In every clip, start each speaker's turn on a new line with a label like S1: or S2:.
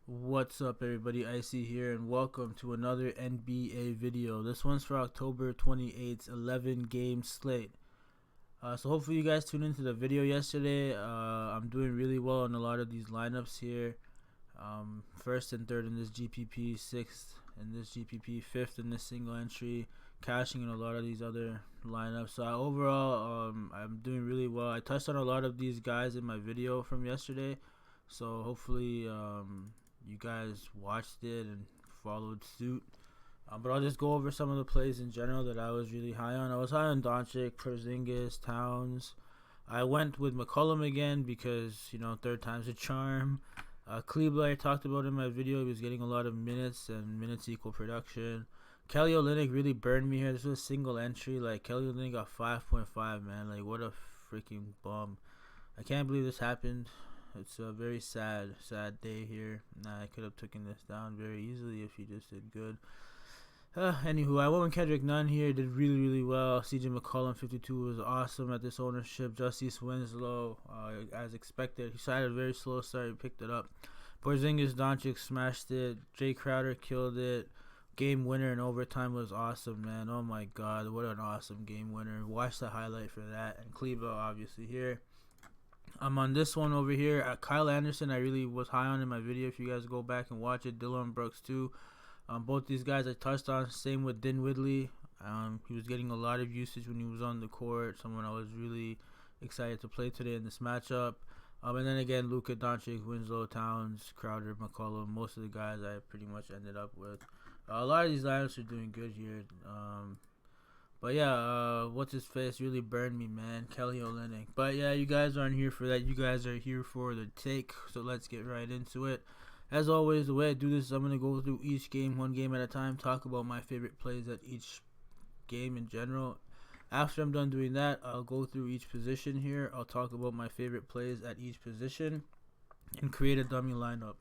S1: What's up, everybody? Eyecee here, and welcome to another NBA video. This one's for October 28th, 11-game slate. So hopefully you guys tuned into the video yesterday. I'm doing really well on a lot of these lineups here. First and third in this GPP, sixth in this GPP, fifth in this single entry, cashing in a lot of these other lineups. So overall, I'm doing really well. I touched on a lot of these guys in my video from yesterday. So hopefully you guys watched it and followed suit. But I'll just go over some of the plays in general that I was really high on. I was high on Doncic, Porzingis, Towns. I went with McCollum again because, third time's a charm. Kleber, I talked about in my video. He was getting a lot of minutes, and minutes equal production. Kelly Olynyk really burned me here. This was a single entry. Kelly Olynyk got 5.5, man. What a freaking bum. I can't believe this happened. It's a very sad day here. I could have taken this down very easily if he just did good. Anywho, I went with Kendrick Nunn here. Did really well. CJ McCollum 52 was awesome at this ownership. Justice Winslow, as expected, he had a very slow start. He picked it up. Porzingis, Doncic smashed it. Jay Crowder killed it. Game winner in overtime was awesome, man. Oh my God, what an awesome game winner. Watch the highlight for that. And Kleber obviously here. I'm on this one over here. Kyle Anderson, I really was high on in my video. If you guys go back and watch it, Dillon Brooks too. Both these guys I touched on. Same with Dinwiddie. He was getting a lot of usage when he was on the court. Someone I was really excited to play today in this matchup. And then again, Luka, Doncic, Winslow, Towns, Crowder, McCollum. Most of the guys I pretty much ended up with. A lot of these lineups are doing good here. But yeah, what's his face really burned me, man. Kelly Olynyk. But yeah, you guys aren't here for that. You guys are here for the take. So let's get right into it. As always, the way I do this is I'm going to go through each game, one game at a time, talk about my favorite plays at each game in general. After I'm done doing that, I'll go through each position here. I'll talk about my favorite plays at each position and create a dummy lineup.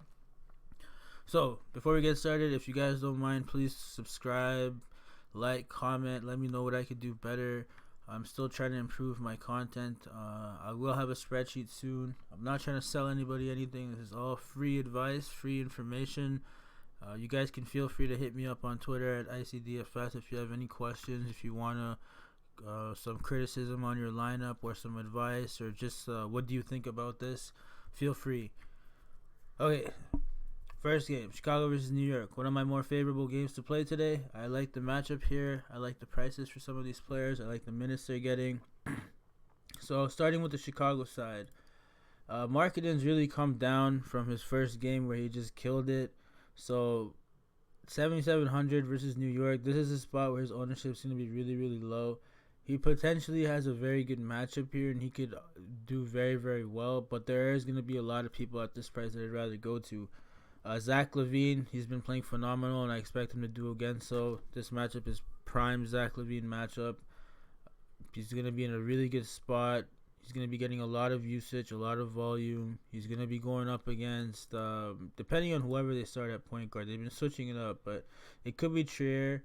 S1: So, before we get started, if you guys don't mind, please subscribe, like, comment, let me know what I could do better. I'm still trying to improve my content. I will have a spreadsheet soon. I'm not trying to sell anybody anything. This is all free advice, free information. You guys can feel free to hit me up on Twitter at Eyecee DFS if you have any questions, if you want some criticism on your lineup or some advice, or just what do you think about this. Feel free. Okay. First game, Chicago versus New York. One of my more favorable games to play today. I like the matchup here. I like the prices for some of these players. I like the minutes they're getting. So starting with the Chicago side, Markkanen's really come down from his first game where he just killed it. So 7,700 versus New York. This is a spot where his ownership is going to be really low. He potentially has a very good matchup here, and he could do very well. But there is going to be a lot of people at this price that I'd rather go to. Zach LaVine, he's been playing phenomenal, and I expect him to do again. So this matchup is prime Zach LaVine matchup. He's going to be in a really good spot. He's going to be getting a lot of usage, a lot of volume. He's going to be going up against, depending on whoever they start at point guard. They've been switching it up, but it could be Trier.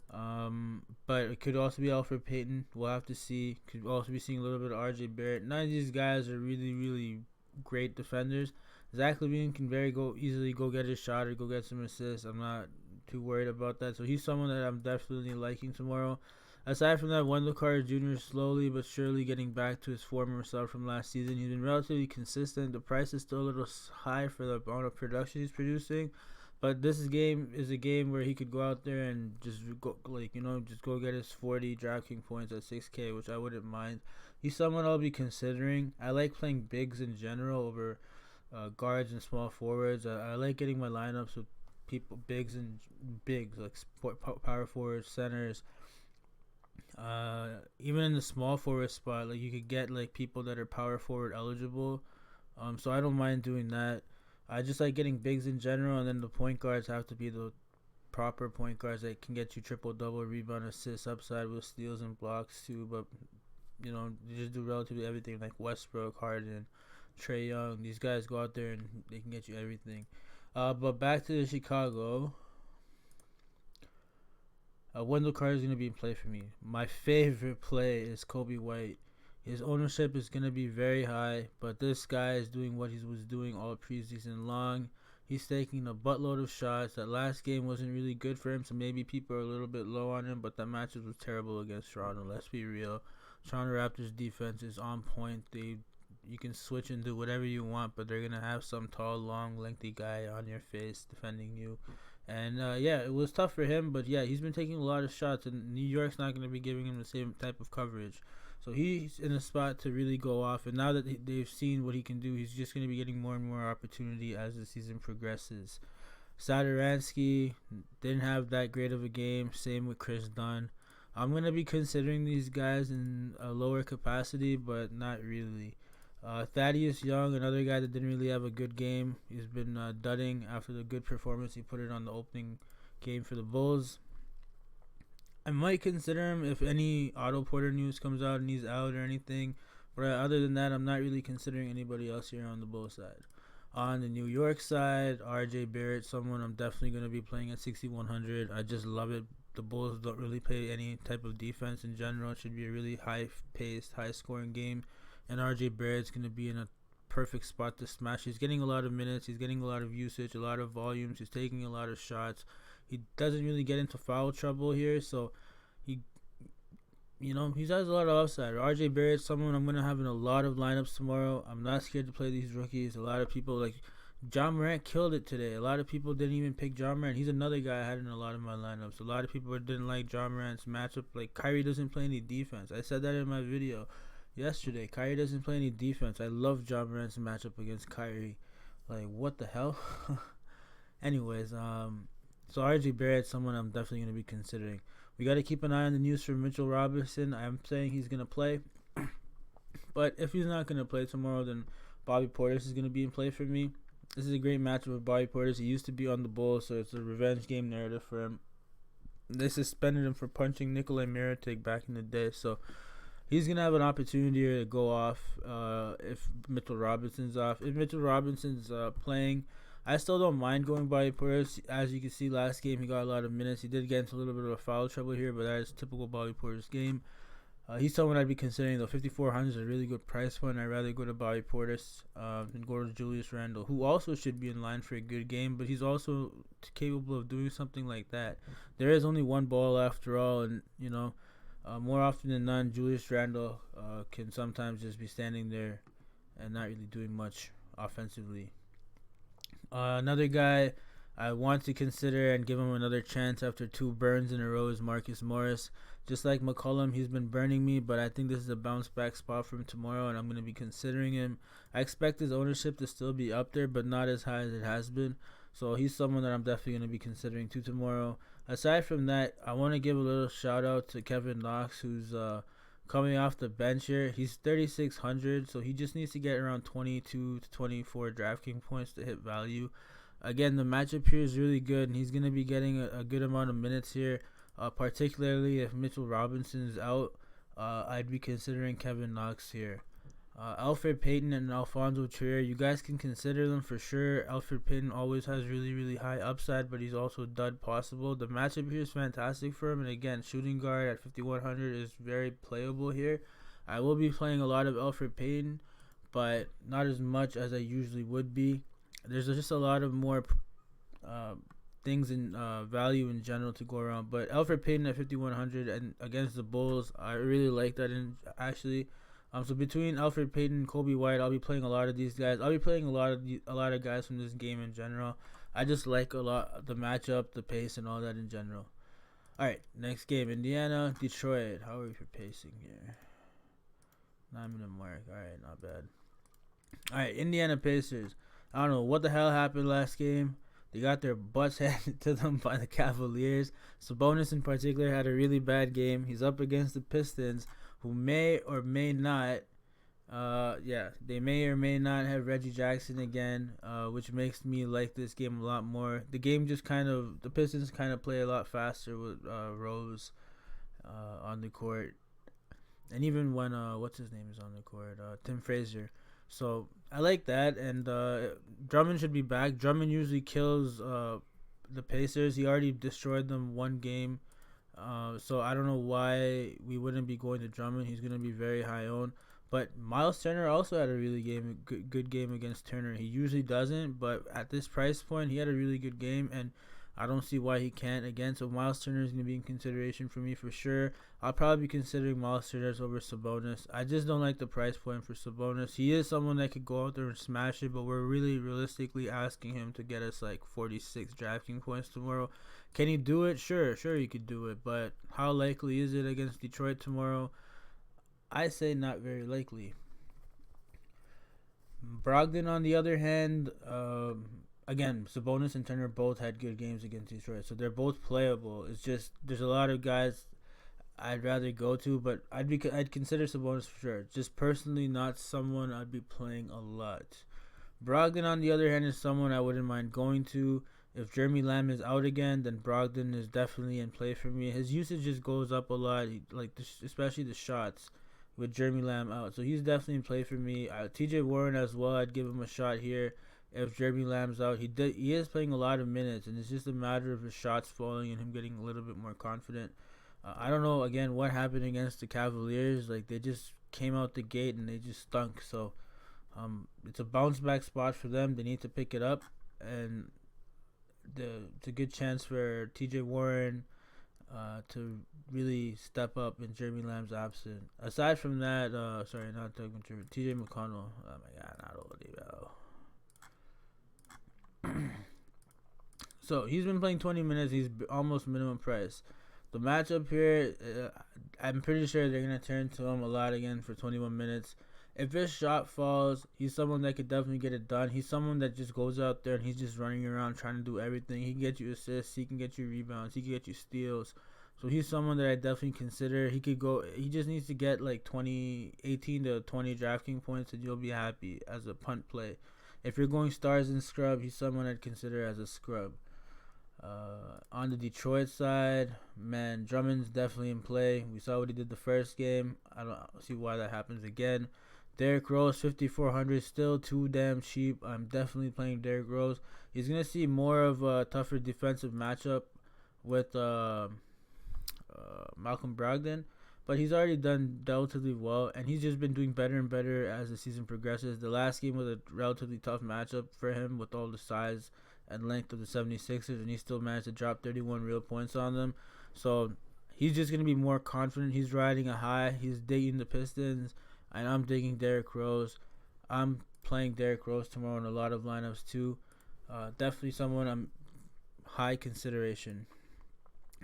S1: But it could also be Alfred Payton. We'll have to see. Could also be seeing a little bit of RJ Barrett. None of these guys are really great defenders. Zach LaVine can easily go get his shot or go get some assists. I'm not too worried about that. So he's someone that I'm definitely liking tomorrow. Aside from that, Wendell Carter Jr. is slowly but surely getting back to his former self from last season. He's been relatively consistent. The price is still a little high for the amount of production he's producing. But this game is a game where he could go out there and just go, just go get his 40 DraftKings points at 6K, which I wouldn't mind. He's someone I'll be considering. I like playing bigs in general over guards and small forwards. I like getting my lineups with people bigs like power forwards, centers. Even in the small forward spot, you could get people that are power forward eligible. So I don't mind doing that. I just like getting bigs in general, and then the point guards have to be the proper point guards that can get you triple double, rebound, assist, upside with steals and blocks too. But you just do relatively everything, like Westbrook, Harden, Trae Young. These guys go out there and they can get you everything. But back to the Chicago. Wendell Carter is going to be in play for me. My favorite play is Kobe White. His ownership is going to be very high, but this guy is doing what he was doing all preseason long. He's taking a buttload of shots. That last game wasn't really good for him, so maybe people are a little bit low on him, but that matchup was terrible against Toronto. Let's be real. Toronto Raptors defense is on point. You can switch and do whatever you want, but they're going to have some tall, long, lengthy guy on your face defending you. And, yeah, it was tough for him, but, yeah, he's been taking a lot of shots, and New York's not going to be giving him the same type of coverage. So he's in a spot to really go off, and now that they've seen what he can do, he's just going to be getting more and more opportunity as the season progresses. Satoransky didn't have that great of a game, same with Chris Dunn. I'm going to be considering these guys in a lower capacity, but not really. Thaddeus Young, another guy that didn't really have a good game. He's been dudding after the good performance he put in on the opening game for the Bulls. I might consider him if any Otto Porter news comes out and he's out or anything. But other than that, I'm not really considering anybody else here on the Bulls side. On the New York side, RJ Barrett, someone I'm definitely going to be playing at 6,100. I just love it. The Bulls don't really play any type of defense in general. It should be a really high-paced, high-scoring game. And RJ Barrett's going to be in a perfect spot to smash. He's getting a lot of minutes. He's getting a lot of usage, a lot of volumes. He's taking a lot of shots. He doesn't really get into foul trouble here, so he has a lot of upside. RJ Barrett's someone I'm going to have in a lot of lineups tomorrow. I'm not scared to play these rookies. A lot of people, like John Morant, killed it today. A lot of people didn't even pick John Morant. He's another guy I had in a lot of my lineups. A lot of people didn't like John Morant's matchup. Like, Kyrie doesn't play any defense. I said that in my video yesterday. Kyrie doesn't play any defense. I love John Morant's matchup against Kyrie. Like, what the hell? Anyways, so RJ Barrett's someone I'm definitely going to be considering. We got to keep an eye on the news for Mitchell Robinson. I'm saying he's going to play. But if he's not going to play tomorrow, then Bobby Portis is going to be in play for me. This is a great matchup with Bobby Portis. He used to be on the Bulls, so it's a revenge game narrative for him. They suspended him for punching Nikolai Mirotic back in the day, so he's going to have an opportunity here to go off if Mitchell Robinson's off. If Mitchell Robinson's playing, I still don't mind going Bobby Portis. As you can see, last game he got a lot of minutes. He did get into a little bit of a foul trouble here, but that is typical Bobby Portis game. He's someone I'd be considering, though. 5,400 is a really good price point. I'd rather go to Bobby Portis than go to Julius Randle, who also should be in line for a good game, but he's also capable of doing something like that. There is only one ball after all, and, more often than not, Julius Randle can sometimes just be standing there and not really doing much offensively. Another guy I want to consider and give him another chance after 2 burns in a row is Marcus Morris. Just like McCollum, he's been burning me, but I think this is a bounce back spot for him tomorrow, and I'm going to be considering him. I expect his ownership to still be up there, but not as high as it has been. So he's someone that I'm definitely going to be considering too tomorrow. Aside from that, I want to give a little shout out to Kevin Knox, who's coming off the bench here. He's 3,600, so he just needs to get around 22 to 24 DraftKings points to hit value. Again, the matchup here is really good, and he's going to be getting a good amount of minutes here, particularly if Mitchell Robinson is out. I'd be considering Kevin Knox here. Alfred Payton and Alfonso Trier, you guys can consider them for sure. Alfred Payton always has really, really high upside, but he's also dud possible. The matchup here is fantastic for him, and again, shooting guard at 5,100 is very playable here. I will be playing a lot of Alfred Payton, but not as much as I usually would be. There's just a lot of more things in value in general to go around, but Alfred Payton at 5,100 and against the Bulls, I really like that. And actually, so between Alfred Payton and Kobe White, I'll be playing a lot of these guys. I'll be playing a lot of guys from this game in general. I just like a lot the matchup, the pace, and all that in general. All right, next game, Indiana, Detroit. How are we for pacing here? 9-minute mark. All right, not bad. All right, Indiana Pacers. I don't know what the hell happened last game. They got their butts handed to them by the Cavaliers. Sabonis in particular had a really bad game. He's up against the Pistons, who may or may not, they may or may not have Reggie Jackson again, which makes me like this game a lot more. The Pistons kind of play a lot faster with Rose on the court. And even when, what's his name is on the court, Tim Frazier. So I like that, and Drummond should be back. Drummond usually kills the Pacers. He already destroyed them one game. So I don't know why we wouldn't be going to Drummond. He's going to be very high owned. But Miles Turner also had a really good game against Turner. He usually doesn't, but at this price point, he had a really good game, and I don't see why he can't again. So Miles Turner is going to be in consideration for me for sure. I'll probably be considering Miles Turner over Sabonis. I just don't like the price point for Sabonis. He is someone that could go out there and smash it, but we're really realistically asking him to get us like 46 DraftKings points tomorrow. Can he do it? Sure he could do it, but how likely is it against Detroit tomorrow? I say not very likely. Brogdon, on the other hand, again, Sabonis and Turner both had good games against Detroit, so they're both playable. It's just there's a lot of guys I'd rather go to, but I'd consider Sabonis for sure. Just personally, not someone I'd be playing a lot. Brogdon, on the other hand, is someone I wouldn't mind going to. If Jeremy Lamb is out again, then Brogdon is definitely in play for me. His usage just goes up a lot, especially the shots with Jeremy Lamb out. So he's definitely in play for me. TJ Warren as well, I'd give him a shot here if Jeremy Lamb's out. He is playing a lot of minutes, and it's just a matter of his shots falling and him getting a little bit more confident. I don't know, again, what happened against the Cavaliers. Like, they just came out the gate and they just stunk. So it's a bounce back spot for them. They need to pick it up, and it's a good chance for TJ Warren to really step up in Jeremy Lamb's absence. Aside from that, not talking to TJ McConnell. Oh my God, not old. So he's been playing 20 minutes. He's almost minimum price. The matchup here, I'm pretty sure they're gonna turn to him a lot again for 21 minutes. If his shot falls, he's someone that could definitely get it done. He's someone that just goes out there and he's just running around trying to do everything. He can get you assists. He can get you rebounds. He can get you steals. So he's someone that I definitely consider. He just needs to get like 18 to 20 DraftKings points and you'll be happy as a punt play. If you're going stars and scrub, he's someone I'd consider as a scrub. On the Detroit side, man, Drummond's definitely in play. We saw what he did the first game. I don't see why that happens again. Derrick Rose, 5,400, still too damn cheap. I'm definitely playing Derrick Rose. He's going to see more of a tougher defensive matchup with Malcolm Brogdon, but he's already done relatively well, and he's just been doing better and better as the season progresses. The last game was a relatively tough matchup for him with all the size and length of the 76ers, and he still managed to drop 31 real points on them. So he's just going to be more confident. He's riding a high. He's digging the Pistons, and I'm digging Derrick Rose. I'm playing Derrick Rose tomorrow in a lot of lineups too. Definitely someone I'm high consideration.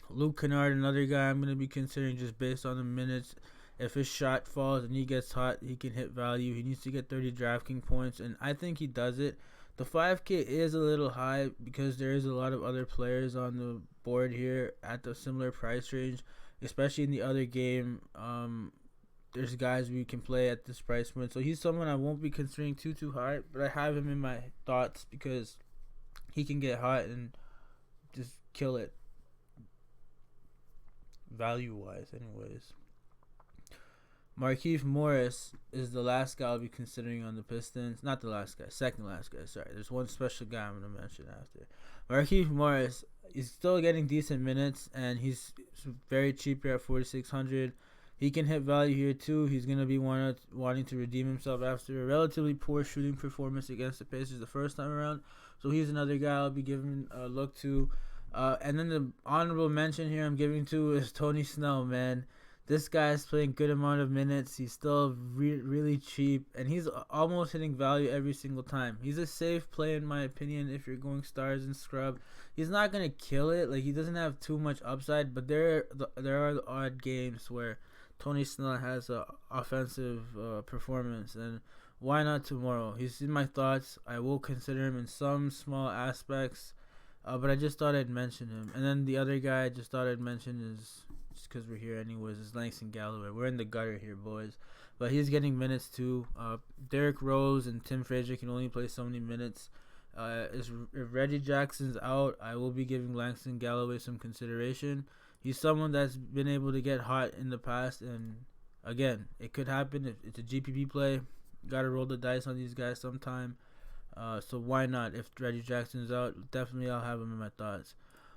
S1: Luke Kennard, another guy I'm going to be considering just based on the minutes. If his shot falls and he gets hot, he can hit value. He needs to get 30 DraftKings points, and I think he does it. The 5K is a little high because there is a lot of other players on the board here at the similar price range, especially in the other game. There's guys we can play at this price point. So he's someone I won't be considering too high, but I have him in my thoughts because he can get hot and just kill it value-wise anyways. Markieff Morris is the last guy I'll be considering on the Pistons. Not the last guy, second last guy. Sorry, there's one special guy I'm going to mention after. Markieff Morris is still getting decent minutes, and he's very cheap here at 4,600. He can hit value here too. He's going to be wanting to redeem himself after a relatively poor shooting performance against the Pacers the first time around. So he's another guy I'll be giving a look to. And then the honorable mention here I'm giving to is Tony Snell, man. This guy's playing good amount of minutes. He's still really cheap, and he's almost hitting value every single time. He's a safe play in my opinion if you're going stars and scrub. He's not gonna kill it. Like, he doesn't have too much upside, but there are the odd games where Tony Snell has a offensive performance, and why not tomorrow? He's in my thoughts. I will consider him in some small aspects, but I just thought I'd mention him. And then the other guy I just thought I'd mention is, just because we're here anyways, is Langston Galloway. We're in the gutter here, boys. But he's getting minutes too. Derrick Rose and Tim Frazier can only play so many minutes. If Reggie Jackson's out, I will be giving Langston Galloway some consideration. He's someone that's been able to get hot in the past, and again, it could happen. If it's a GPP play, got to roll the dice on these guys sometime. So why not? If Reggie Jackson's out, definitely I'll have him in my thoughts.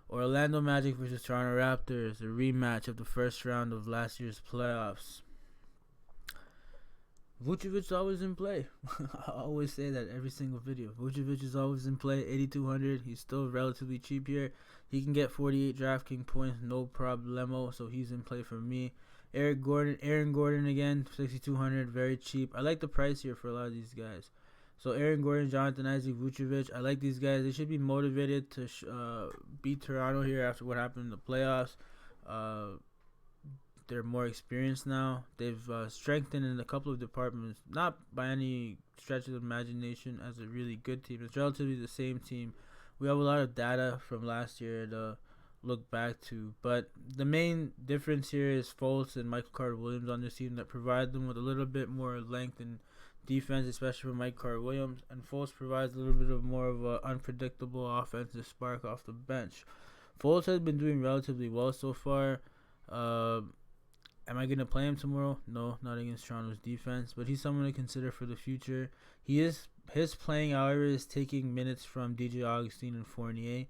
S1: Orlando Magic versus Toronto Raptors, a rematch of the first round of last year's playoffs. Vucevic is always in play. I always say that every single video. Vucevic is always in play. 8,200. He's still relatively cheap here. He can get 48 DraftKings points, no problemo. So he's in play for me. Aaron Gordon again, 6,200. Very cheap. I like the price here for a lot of these guys. So Aaron Gordon, Jonathan Isaac, Vucevic. I like these guys. They should be motivated to beat Toronto here after what happened in the playoffs. They're more experienced now. They've strengthened in a couple of departments, not by any stretch of the imagination as a really good team. It's relatively the same team. We have a lot of data from last year to look back to, but the main difference here is Fultz and Michael Carter-Williams on this team that provide them with a little bit more length and defense, especially for Mike Carter-Williams, and Fultz provides a little bit of more of an unpredictable offensive spark off the bench. Fultz has been doing relatively well so far. Am I going to play him tomorrow? No, not against Toronto's defense, but he's someone to consider for the future. His playing, however, is taking minutes from DJ Augustine and Fournier.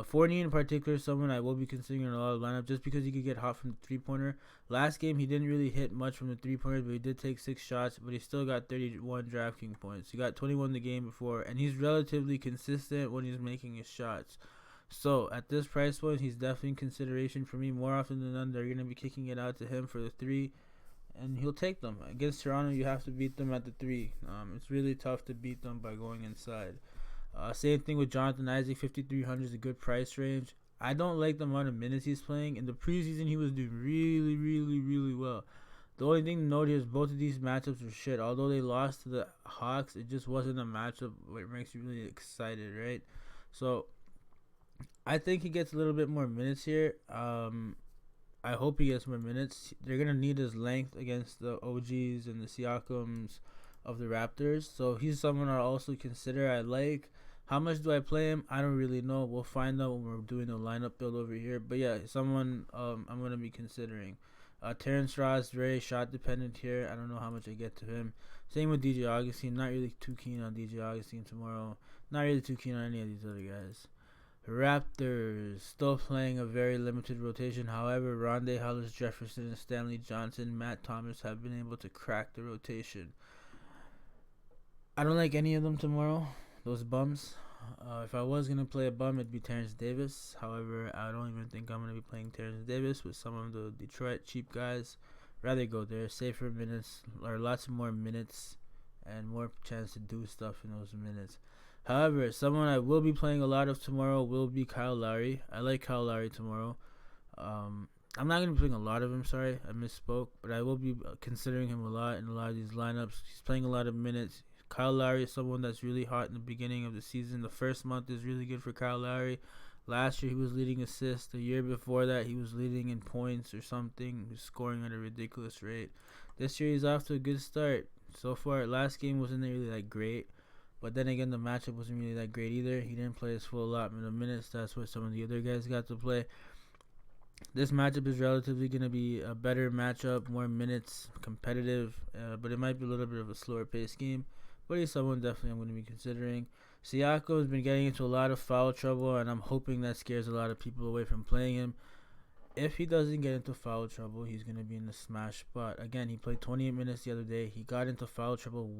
S1: Fournier in particular is someone I will be considering in a lot of lineup just because he could get hot from the three-pointer. Last game, he didn't really hit much from the three-pointers, but he did take 6 shots, but he still got 31 DraftKings points. He got 21 the game before, and he's relatively consistent when he's making his shots. So, at this price point, he's definitely in consideration for me. More often than not, they're going to be kicking it out to him for the 3, and he'll take them. Against Toronto, you have to beat them at the 3. It's really tough to beat them by going inside. Same thing with Jonathan Isaac. 5,300 is a good price range. I don't like the amount of minutes he's playing. In the preseason, he was doing really, really, really well. The only thing to note here is both of these matchups were shit. Although they lost to the Hawks, it just wasn't a matchup where it makes you really excited, right? So, I think he gets a little bit more minutes here. I hope he gets more minutes. They're going to need his length against the OGs and the Siakams of the Raptors. So he's someone I'll also consider. I like. How much do I play him? I don't really know. We'll find out when we're doing the lineup build over here. But yeah, someone I'm going to be considering. Terrence Ross, very shot dependent here. I don't know how much I get to him. Same with DJ Augustine. Not really too keen on DJ Augustine tomorrow. Not really too keen on any of these other guys. Raptors still playing a very limited rotation. However, Rondae Hollis Jefferson and Stanley Johnson, Matt Thomas have been able to crack the rotation. I don't like any of them tomorrow. Those bums. If I was going to play a bum, it'd be Terrence Davis. However, I don't even think I'm going to be playing Terrence Davis with some of the Detroit cheap guys. Rather go there. Safer minutes, or lots more minutes, and more chance to do stuff in those minutes. However, someone I will be playing a lot of tomorrow will be Kyle Lowry. I like Kyle Lowry tomorrow. I'm not going to be playing a lot of him, sorry. I misspoke. But I will be considering him a lot in a lot of these lineups. He's playing a lot of minutes. Kyle Lowry is someone that's really hot in the beginning of the season. The first month is really good for Kyle Lowry. Last year, he was leading assists. The year before that, he was leading in points or something. He was scoring at a ridiculous rate. This year, he's off to a good start. So far, last game wasn't really that great. But then again, the matchup wasn't really that great either. He didn't play his full allotment of minutes. That's what some of the other guys got to play. This matchup is relatively going to be a better matchup, more minutes, competitive. But it might be a little bit of a slower pace game. But he's someone definitely I'm going to be considering. Siakam has been getting into a lot of foul trouble, and I'm hoping that scares a lot of people away from playing him. If he doesn't get into foul trouble, he's going to be in the smash spot. Again, he played 28 minutes the other day. He got into foul trouble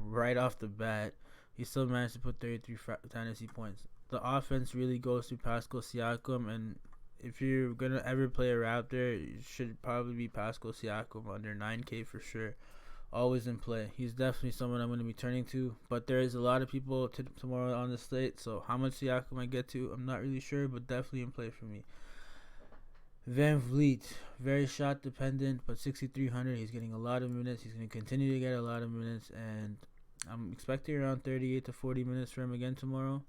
S1: right off the bat. He still managed to put 33 fantasy points. The offense really goes to Pascal Siakam, and if you're going to ever play a Raptor, it should probably be Pascal Siakam under 9K for sure. Always in play. He's definitely someone I'm going to be turning to, but there is a lot of people tomorrow on the slate, so how much Siakam I get to, I'm not really sure, but definitely in play for me. Van Vliet, very shot dependent, but 6,300. He's getting a lot of minutes. He's going to continue to get a lot of minutes, and I'm expecting around 38 to 40 minutes for him again tomorrow.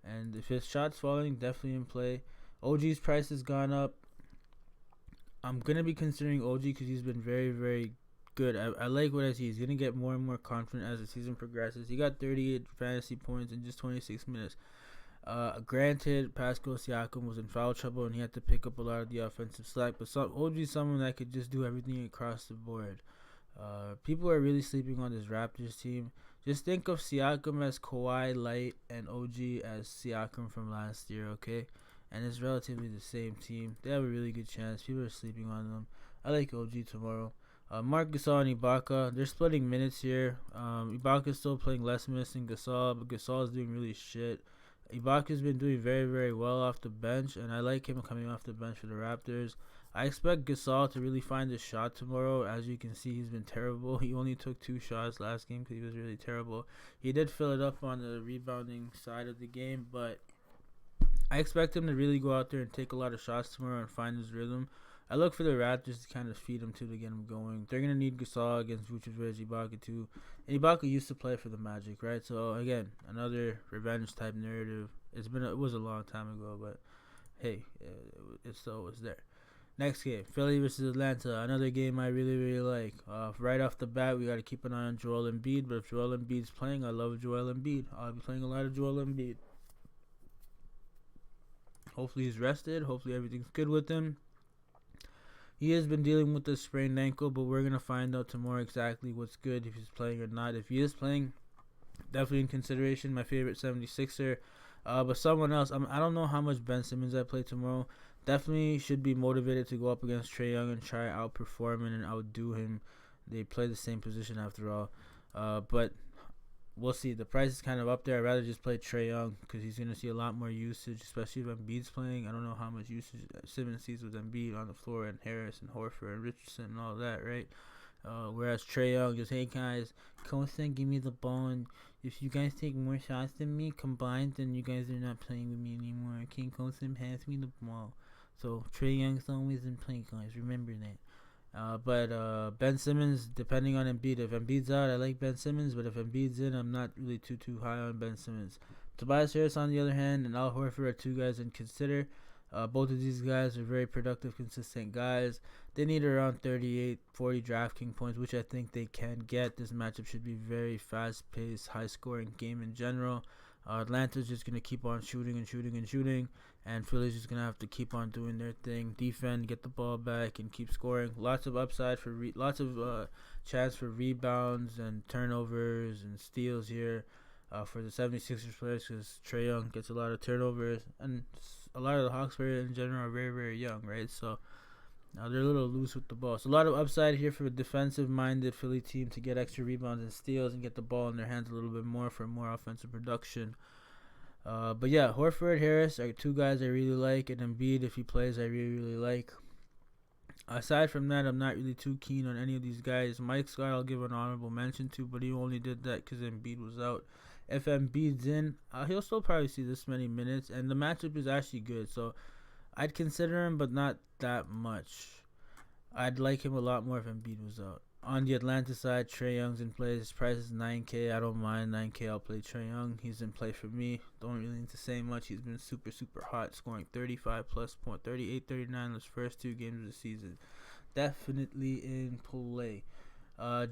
S1: And if his shot's falling, definitely in play. OG's price has gone up. I'm going to be considering OG because he's been very, very good. I like what I see. He's going to get more and more confident as the season progresses. He got 38 fantasy points in just 26 minutes. Granted, Pascal Siakam was in foul trouble and he had to pick up a lot of the offensive slack, but OG is someone that could just do everything across the board. People are really sleeping on this Raptors team. Just think of Siakam as Kawhi Light and OG as Siakam from last year, okay? And it's relatively the same team. They have a really good chance. People are sleeping on them. I like OG tomorrow. Mark Gasol and Ibaka, they're splitting minutes here. Ibaka's still playing less minutes than Gasol, but Gasol is doing really shit. Ibaka's been doing very, very well off the bench, and I like him coming off the bench for the Raptors. I expect Gasol to really find his shot tomorrow. As you can see, he's been terrible. He only took 2 shots last game because he was really terrible. He did fill it up on the rebounding side of the game, but I expect him to really go out there and take a lot of shots tomorrow and find his rhythm. I look for the Raptors to kind of feed him to get him going. They're going to need Gasol against Vucevic, Ibaka too. And Ibaka used to play for the Magic, right? So, again, another revenge type narrative. It was a long time ago, but hey, it still was there. Next game, Philly versus Atlanta. Another game I really, really like. Right off the bat, we got to keep an eye on Joel Embiid. But if Joel Embiid's playing, I love Joel Embiid. I'll be playing a lot of Joel Embiid. Hopefully he's rested. Hopefully everything's good with him. He has been dealing with a sprained ankle, but we're going to find out tomorrow exactly what's good, if he's playing or not. If he is playing, definitely in consideration. My favorite 76er. But someone else, I don't know how much Ben Simmons I play tomorrow. Definitely should be motivated to go up against Trae Young and try outperform him and outdo him. They play the same position after all. But we'll see. The price is kind of up there. I'd rather just play Trae Young because he's going to see a lot more usage, especially if Embiid's playing. I don't know how much usage Simmons sees with Embiid on the floor, and Harris and Horford and Richardson and all that, right? Whereas Trae Young just, hey guys, Constant, give me the ball, and if you guys take more shots than me combined, then you guys are not playing with me anymore. Okay, Constant, pass me the ball. So Trae Young's always in play, guys. Remember that. But Ben Simmons, depending on Embiid. If Embiid's out, I like Ben Simmons. But if Embiid's in, I'm not really too high on Ben Simmons. Tobias Harris, on the other hand, and Al Horford are 2 guys to consider. Both of these guys are very productive, consistent guys. They need around 38, 40 DraftKings points, which I think they can get. This matchup should be very fast-paced, high-scoring game in general. Atlanta's just going to keep on shooting, and Philly's just going to have to keep on doing their thing, defend, get the ball back, and keep scoring. Lots of upside for chance for rebounds and turnovers and steals here for the 76ers players, because Trae Young gets a lot of turnovers, and a lot of the Hawks players in general are very, very young, right? So they're a little loose with the ball. So a lot of upside here for a defensive-minded Philly team to get extra rebounds and steals and get the ball in their hands a little bit more for more offensive production. But yeah, Horford, Harris are 2 guys I really like, and Embiid, if he plays, I really, really like. Aside from that, I'm not really too keen on any of these guys. Mike Scott, I'll give an honorable mention to, but he only did that because Embiid was out. If Embiid's in, he'll still probably see this many minutes, and the matchup is actually good, so I'd consider him, but not that much. I'd like him a lot more if Embiid was out. On the Atlanta side, Trae Young's in play. His price is 9K. I don't mind 9K. I'll play Trae Young. He's in play for me. Don't really need to say much. He's been super hot, scoring 35 plus points, 38, 39 in his first 2 games of the season. Definitely in play.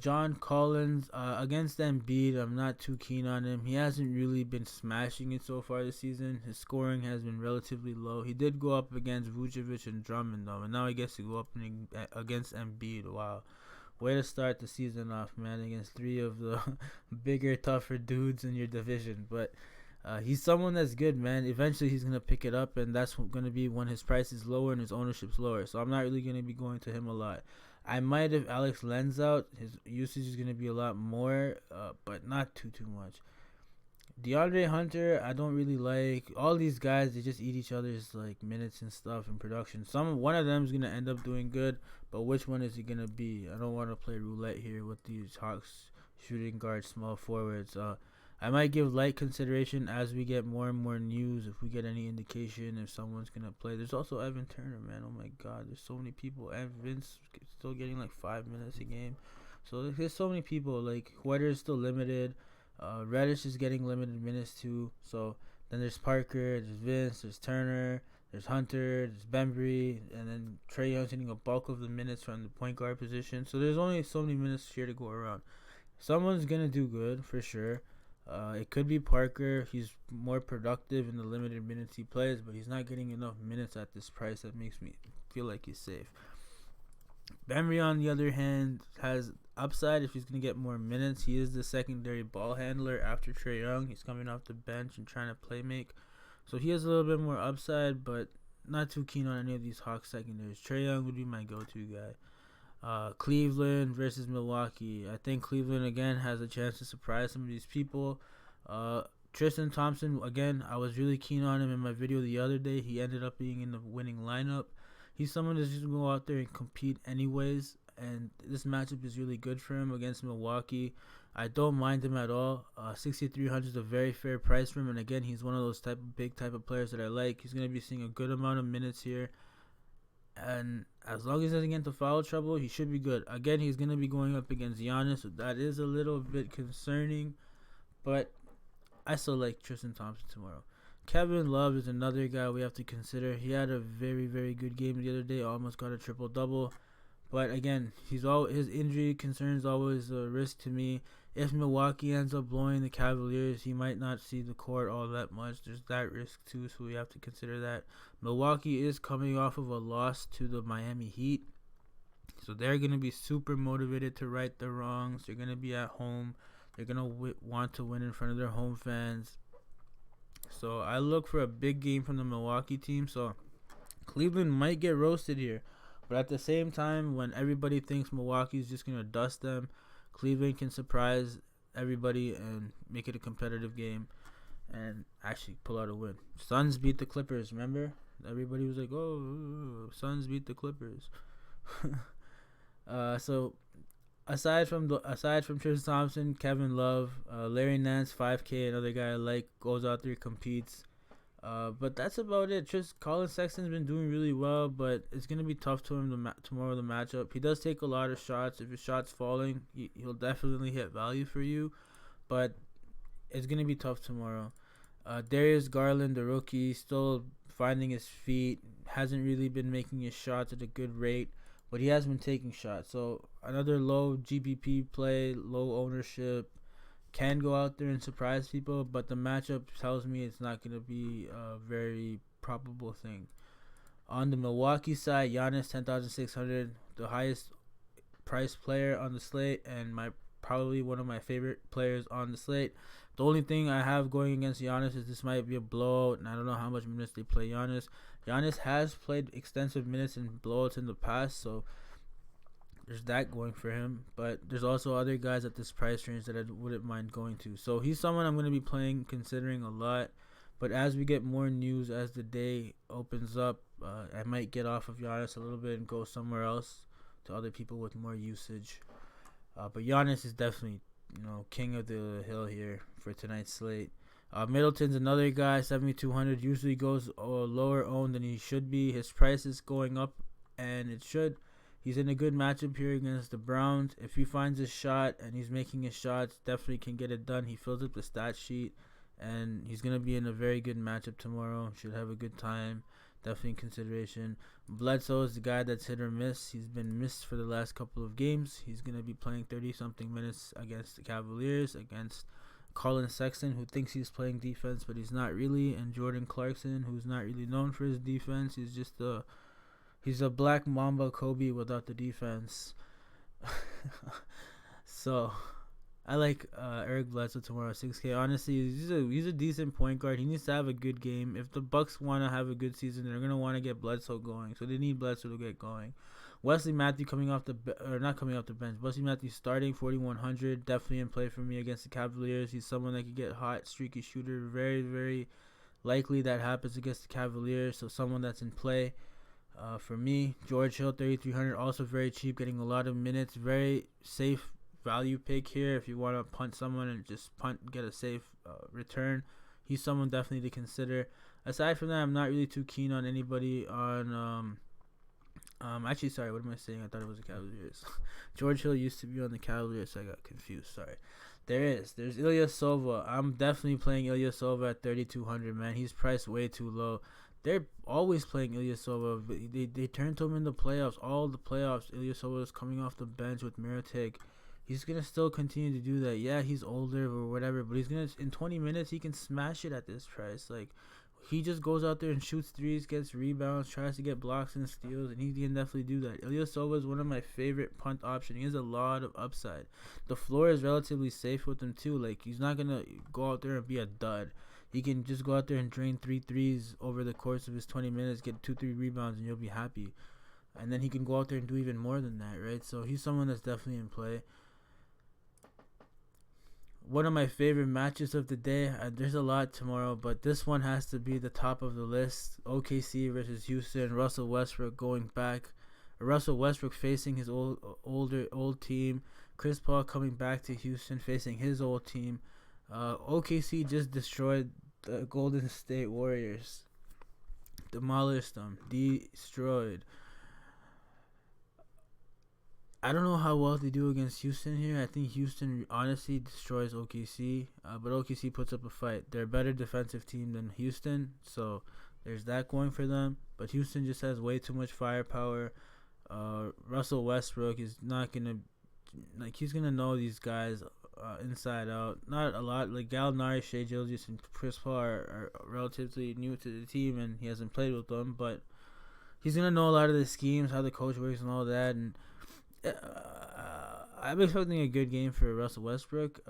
S1: John Collins against Embiid, I'm not too keen on him. He hasn't really been smashing it so far this season. His scoring has been relatively low. He did go up against Vucevic and Drummond, though, and now he gets to go up against Embiid. Wow. Way to start the season off, man, against 3 of the bigger, tougher dudes in your division. But he's someone that's good, man. Eventually, he's going to pick it up, and that's going to be when his price is lower and his ownership's lower. So I'm not really going to be going to him a lot. I might, if Alex Len's out, his usage is going to be a lot more, but not too much. DeAndre Hunter, I don't really like. All these guys, they just eat each other's like minutes and stuff and production. One of them is going to end up doing good, but which one is he going to be? I don't want to play roulette here with these Hawks shooting guards, small forwards. I might give light consideration as we get more and more news, if we get any indication if someone's going to play. There's also Evan Turner, man. Oh, my God. There's so many people. Vince still getting like 5 minutes a game. So there's so many people. Like, Whiter is still limited. Reddish is getting limited minutes, too. So then there's Parker, there's Vince, there's Turner, there's Hunter, there's Bembry, and then Trae Young's getting a bulk of the minutes from the point guard position. So there's only so many minutes here to go around. Someone's going to do good, for sure. It could be Parker. He's more productive in the limited minutes he plays, but he's not getting enough minutes at this price that makes me feel like he's safe. Bembry, on the other hand, has upside if he's going to get more minutes. He is the secondary ball handler after Trae Young. He's coming off the bench and trying to play make. So he has a little bit more upside, but not too keen on any of these Hawks secondaries. Trae Young would be my go-to guy. Cleveland versus Milwaukee. I think Cleveland again has a chance to surprise some of these people. Tristan Thompson, again, I was really keen on him in my video the other day. He ended up being in the winning lineup. He's someone that's just going to go out there and compete anyways, and this matchup is really good for him against Milwaukee. I don't mind him at all. 6,300 is a very fair price for him, and again, he's one of those big type of players that I like. He's going to be seeing a good amount of minutes here, and as long as he doesn't get into foul trouble, he should be good. Again, he's going to be going up against Giannis, so that is a little bit concerning, but I still like Tristan Thompson tomorrow. Kevin Love is another guy we have to consider. He had a very, very good game the other day. Almost got a triple-double. But again, his injury concern is always a risk to me. If Milwaukee ends up blowing the Cavaliers, he might not see the court all that much. There's that risk too, so we have to consider that. Milwaukee is coming off of a loss to the Miami Heat. So they're going to be super motivated to right their wrongs. They're going to be at home. They're going to want to win in front of their home fans. So I look for a big game from the Milwaukee team. So Cleveland might get roasted here. But at the same time, when everybody thinks Milwaukee's just going to dust them, Cleveland can surprise everybody and make it a competitive game and actually pull out a win. Suns beat the Clippers, remember? Everybody was like, oh, Suns beat the Clippers. So aside from Tristan Thompson, Kevin Love, Larry Nance, 5K, another guy I like, goes out there, competes. But that's about it. Colin Sexton's been doing really well, but it's going to be tough to him tomorrow, the matchup. He does take a lot of shots. If his shot's falling, he'll definitely hit value for you, but it's going to be tough tomorrow. Darius Garland, the rookie, still finding his feet, hasn't really been making his shots at a good rate, but he has been taking shots. So another low GPP play, low ownership, can go out there and surprise people, but the matchup tells me it's not going to be a very probable thing. On the Milwaukee side, Giannis 10,600, the highest price player on the slate, and probably one of my favorite players on the slate. The only thing I have going against Giannis is this might be a blowout, and I don't know how much minutes they play Giannis. Giannis has played extensive minutes in blowouts in the past, so there's that going for him, but there's also other guys at this price range that I wouldn't mind going to. So he's someone I'm going to be considering a lot. But as we get more news as the day opens up, I might get off of Giannis a little bit and go somewhere else to other people with more usage. But Giannis is definitely, king of the hill here for tonight's slate. Middleton's another guy, 7,200, usually goes lower owned than he should be. His price is going up, and it should. He's in a good matchup here against the Browns. If he finds his shot and he's making his shots, definitely can get it done. He fills up the stat sheet, and he's going to be in a very good matchup tomorrow. Should have a good time. Definitely in consideration. Bledsoe is the guy that's hit or miss. He's been missed for the last couple of games. He's going to be playing 30-something minutes against the Cavaliers, against Colin Sexton, who thinks he's playing defense, but he's not really, and Jordan Clarkson, who's not really known for his defense. He's a black Mamba Kobe without the defense. So I like Eric Bledsoe tomorrow, 6K. Honestly, he's a decent point guard. He needs to have a good game. If the Bucks want to have a good season, they're gonna want to get Bledsoe going. So they need Bledsoe to get going. Wesley Matthews not coming off the bench. Wesley Matthews starting 4,100, definitely in play for me against the Cavaliers. He's someone that could get hot, streaky shooter. Very, very likely that happens against the Cavaliers. So someone that's in play. For me, George Hill, 3,300, also very cheap, getting a lot of minutes. Very safe value pick here if you want to punt someone and just punt and get a safe return. He's someone definitely to consider. Aside from that, I'm not really too keen on anybody on actually, sorry, what am I saying? I thought it was the Cavaliers. George Hill used to be on the Cavaliers, so I got confused. Sorry. There's Ilyasova. I'm definitely playing Ilyasova at 3,200, man. He's priced way too low. They're always playing Ilyasova. They turned to him in the playoffs. All the playoffs, Ilyasova is coming off the bench with Mirotic. He's going to still continue to do that. Yeah, he's older or whatever, but he's going to, in 20 minutes, he can smash it at this price. Like, he just goes out there and shoots threes, gets rebounds, tries to get blocks and steals, and he can definitely do that. Ilyasova is one of my favorite punt options. He has a lot of upside. The floor is relatively safe with him, too. Like, he's not going to go out there and be a dud. He can just go out there and drain 3 threes over the course of his 20 minutes, get 2-3 rebounds, and you'll be happy. and then he can go out there and do even more than that, right? So he's someone that's definitely in play. One of my favorite matches of the day, there's a lot tomorrow, but this one has to be the top of the list. OKC versus Houston. Russell Westbrook going back. Russell Westbrook facing his old team. Chris Paul coming back to Houston facing his old team. OKC just destroyed the Golden State Warriors. Demolished them. Destroyed. I don't know how well they do against Houston here. I think Houston honestly destroys OKC, but OKC puts up a fight. They're a better defensive team than Houston, so there's that going for them. But Houston just has way too much firepower. Russell Westbrook is not gonna he's gonna know these guys inside out. Not a lot. Like Gallinari, Shai Gilgeous, and Chris Paul are relatively new to the team, and he hasn't played with them. But he's gonna know a lot of the schemes, how the coach works, and all that. And I'm expecting a good game for Russell Westbrook.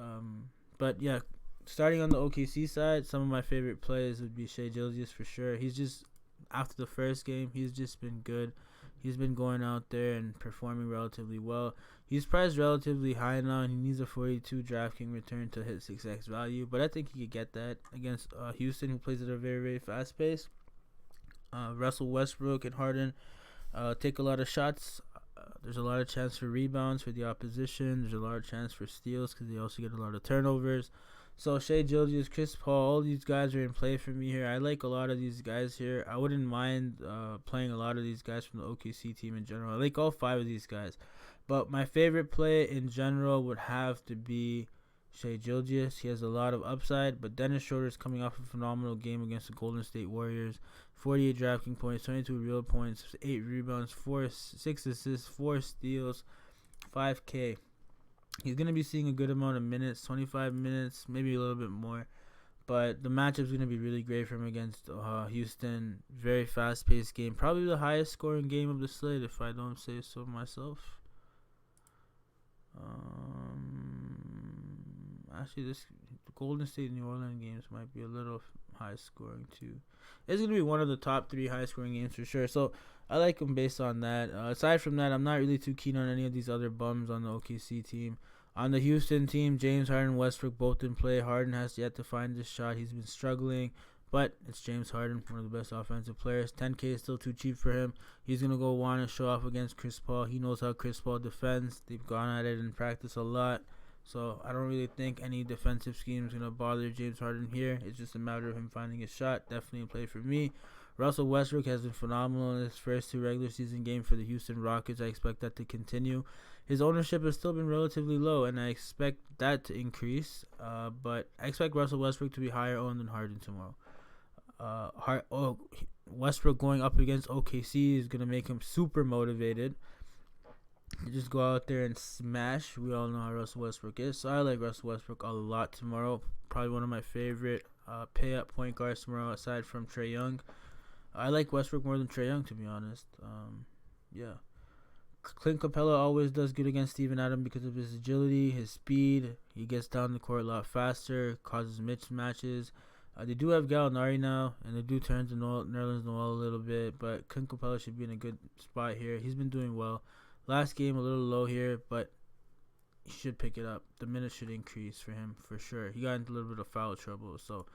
S1: But yeah, starting on the OKC side, some of my favorite plays would be Shai Gilgeous for sure. He's just, after the first game, he's just been good. He's been going out there and performing relatively well. He's priced relatively high now, and he needs a 42 DraftKings return to hit 6x value. But I think he could get that against Houston, who plays at a very, very fast pace. Russell Westbrook and Harden take a lot of shots. There's a lot of chance for rebounds for the opposition. There's a lot of chance for steals because they also get a lot of turnovers. So Shai Gilgeous, Chris Paul, all these guys are in play for me here. I like a lot of these guys here. I wouldn't mind playing a lot of these guys from the OKC team in general. I like all 5 of these guys. But my favorite play in general would have to be Shai Gilgeous. He has a lot of upside, but Dennis Schroeder is coming off a phenomenal game against the Golden State Warriors. 48 DraftKings points, 22 real points, 8 rebounds, 6 assists, 4 steals, 5K. He's going to be seeing a good amount of minutes, 25 minutes, maybe a little bit more. But the matchup's going to be really great for him against Houston. Very fast-paced game. Probably the highest scoring game of the slate, if I don't say so myself. Actually, this Golden State New Orleans games might be a little high scoring too. It's going to be one of the top 3 high scoring games for sure. So I like him based on that. Aside from that, I'm not really too keen on any of these other bums on the OKC team. On the Houston team, James Harden and Westbrook both in play. Harden has yet to find his shot. He's been struggling, but it's James Harden, one of the best offensive players. 10K is still too cheap for him. He's going to go want to show off against Chris Paul. He knows how Chris Paul defends. They've gone at it in practice a lot. So I don't really think any defensive scheme is going to bother James Harden here. It's just a matter of him finding his shot. Definitely a play for me. Russell Westbrook has been phenomenal in his first 2 regular season games for the Houston Rockets. I expect that to continue. His ownership has still been relatively low, and I expect that to increase. But I expect Russell Westbrook to be higher owned than Harden tomorrow. Westbrook going up against OKC is going to make him super motivated. You just go out there and smash. We all know how Russell Westbrook is. So I like Russell Westbrook a lot tomorrow. Probably one of my favorite pay-up point guards tomorrow aside from Trae Young. I like Westbrook more than Trae Young, to be honest. Yeah. Clint Capella always does good against Steven Adams because of his agility, his speed. He gets down the court a lot faster, causes mismatches. They do have Gallinari now, and they do turn to Nerlens Noel a little bit, but Clint Capella should be in a good spot here. He's been doing well. Last game a little low here, but he should pick it up. The minutes should increase for him for sure. He got into a little bit of foul trouble, so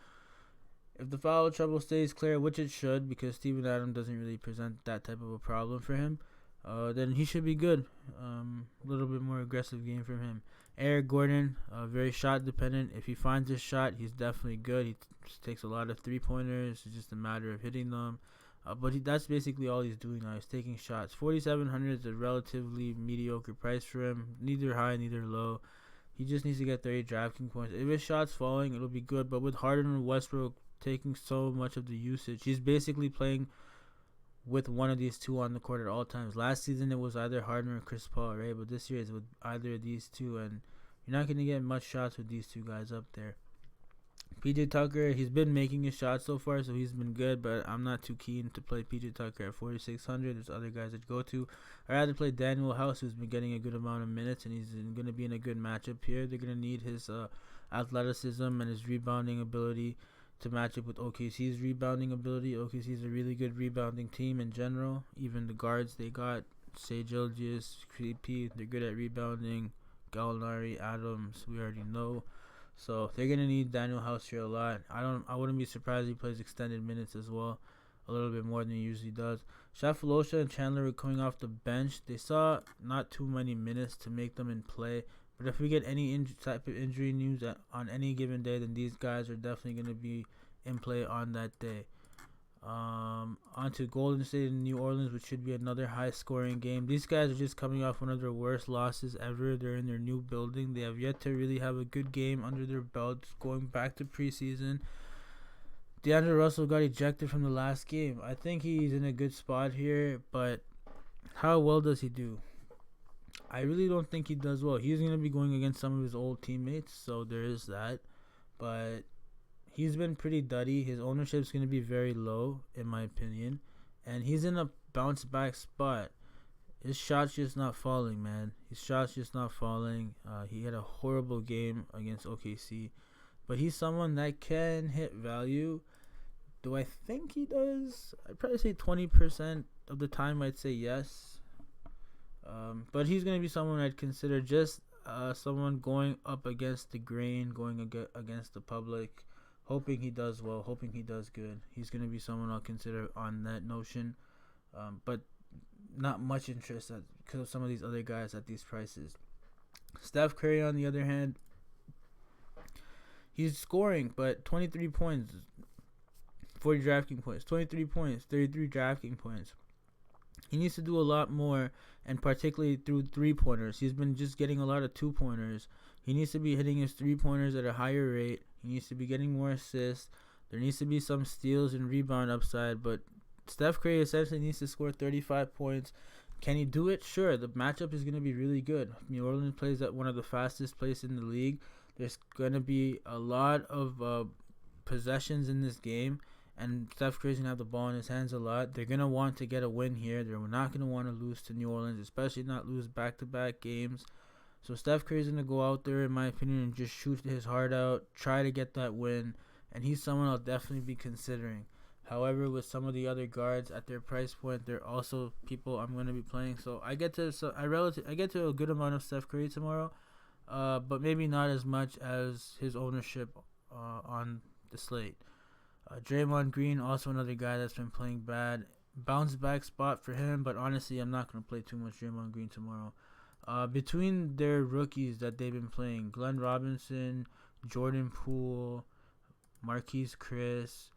S1: if the foul trouble stays clear, which it should, because Steven Adams doesn't really present that type of a problem for him, then he should be good. A little bit more aggressive game from him. Eric Gordon, very shot dependent. If he finds his shot, he's definitely good. He takes a lot of 3-pointers. It's just a matter of hitting them. But that's basically all he's doing now. He's taking shots. 4,700 is a relatively mediocre price for him. Neither high, neither low. He just needs to get 30 DraftKings points. If his shot's falling, it'll be good. But with Harden and Westbrook taking so much of the usage, he's basically playing with one of these two on the court at all times. Last season, it was either Harden or Chris Paul, right? But this year, it's with either of these two. And you're not going to get much shots with these two guys up there. PJ Tucker, he's been making his shots so far, so he's been good, but I'm not too keen to play PJ Tucker at 4,600. There's other guys that go to. I'd rather play Daniel House, who's been getting a good amount of minutes, and he's going to be in a good matchup here. They're going to need his athleticism and his rebounding ability to match up with OKC's rebounding ability. OKC is a really good rebounding team in general. Even the guards they got, Sage Ilgius, CP, they're good at rebounding. Gallinari, Adams, we already know. So they're gonna need Daniel House here a lot. I wouldn't be surprised if he plays extended minutes as well, a little bit more than he usually does. Shafalosha and Chandler were coming off the bench. They saw not too many minutes to make them in play. But if we get any type of injury news on any given day, then these guys are definitely going to be in play on that day. On to Golden State and New Orleans, which should be another high-scoring game. These guys are just coming off one of their worst losses ever. They're in their new building. They have yet to really have a good game under their belts going back to preseason. DeAndre Russell got ejected from the last game. I think he's in a good spot here, but how well does he do? I really don't think he does well. He's going to be going against some of his old teammates, so there is that. But he's been pretty duddy. His ownership is going to be very low, in my opinion. And he's in a bounce-back spot. His shot's just not falling, man. His shot's just not falling. He had a horrible game against OKC. But he's someone that can hit value. Do I think he does? I'd probably say 20% of the time I'd say yes. But he's going to be someone I'd consider just someone going up against the grain, going against the public, hoping he does well, hoping he does good. He's going to be someone I'll consider on that notion. But not much interest because of some of these other guys at these prices. Steph Curry, on the other hand, he's scoring, but 23 points, 40 DraftKings points, 23 points, 33 DraftKings points. He needs to do a lot more, and particularly through three-pointers. He's been just getting a lot of two-pointers. He needs to be hitting his three-pointers at a higher rate. He needs to be getting more assists. There needs to be some steals and rebound upside, but Steph Curry essentially needs to score 35 points. Can he do it? Sure. The matchup is going to be really good. New Orleans plays at one of the fastest places in the league. There's going to be a lot of possessions in this game, and Steph Curry's going to have the ball in his hands a lot. They're going to want to get a win here. They're not going to want to lose to New Orleans, especially not lose back-to-back games. So Steph Curry's going to go out there, in my opinion, and just shoot his heart out, try to get that win, and he's someone I'll definitely be considering. However, with some of the other guards at their price point, they're also people I'm going to be playing. So I get to a good amount of Steph Curry tomorrow, but maybe not as much as his ownership on the slate. Draymond Green, also another guy that's been playing bad. Bounce back spot for him, but honestly, I'm not going to play too much Draymond Green tomorrow. Between their rookies that they've been playing, Glenn Robinson, Jordan Poole, Marquise Chris,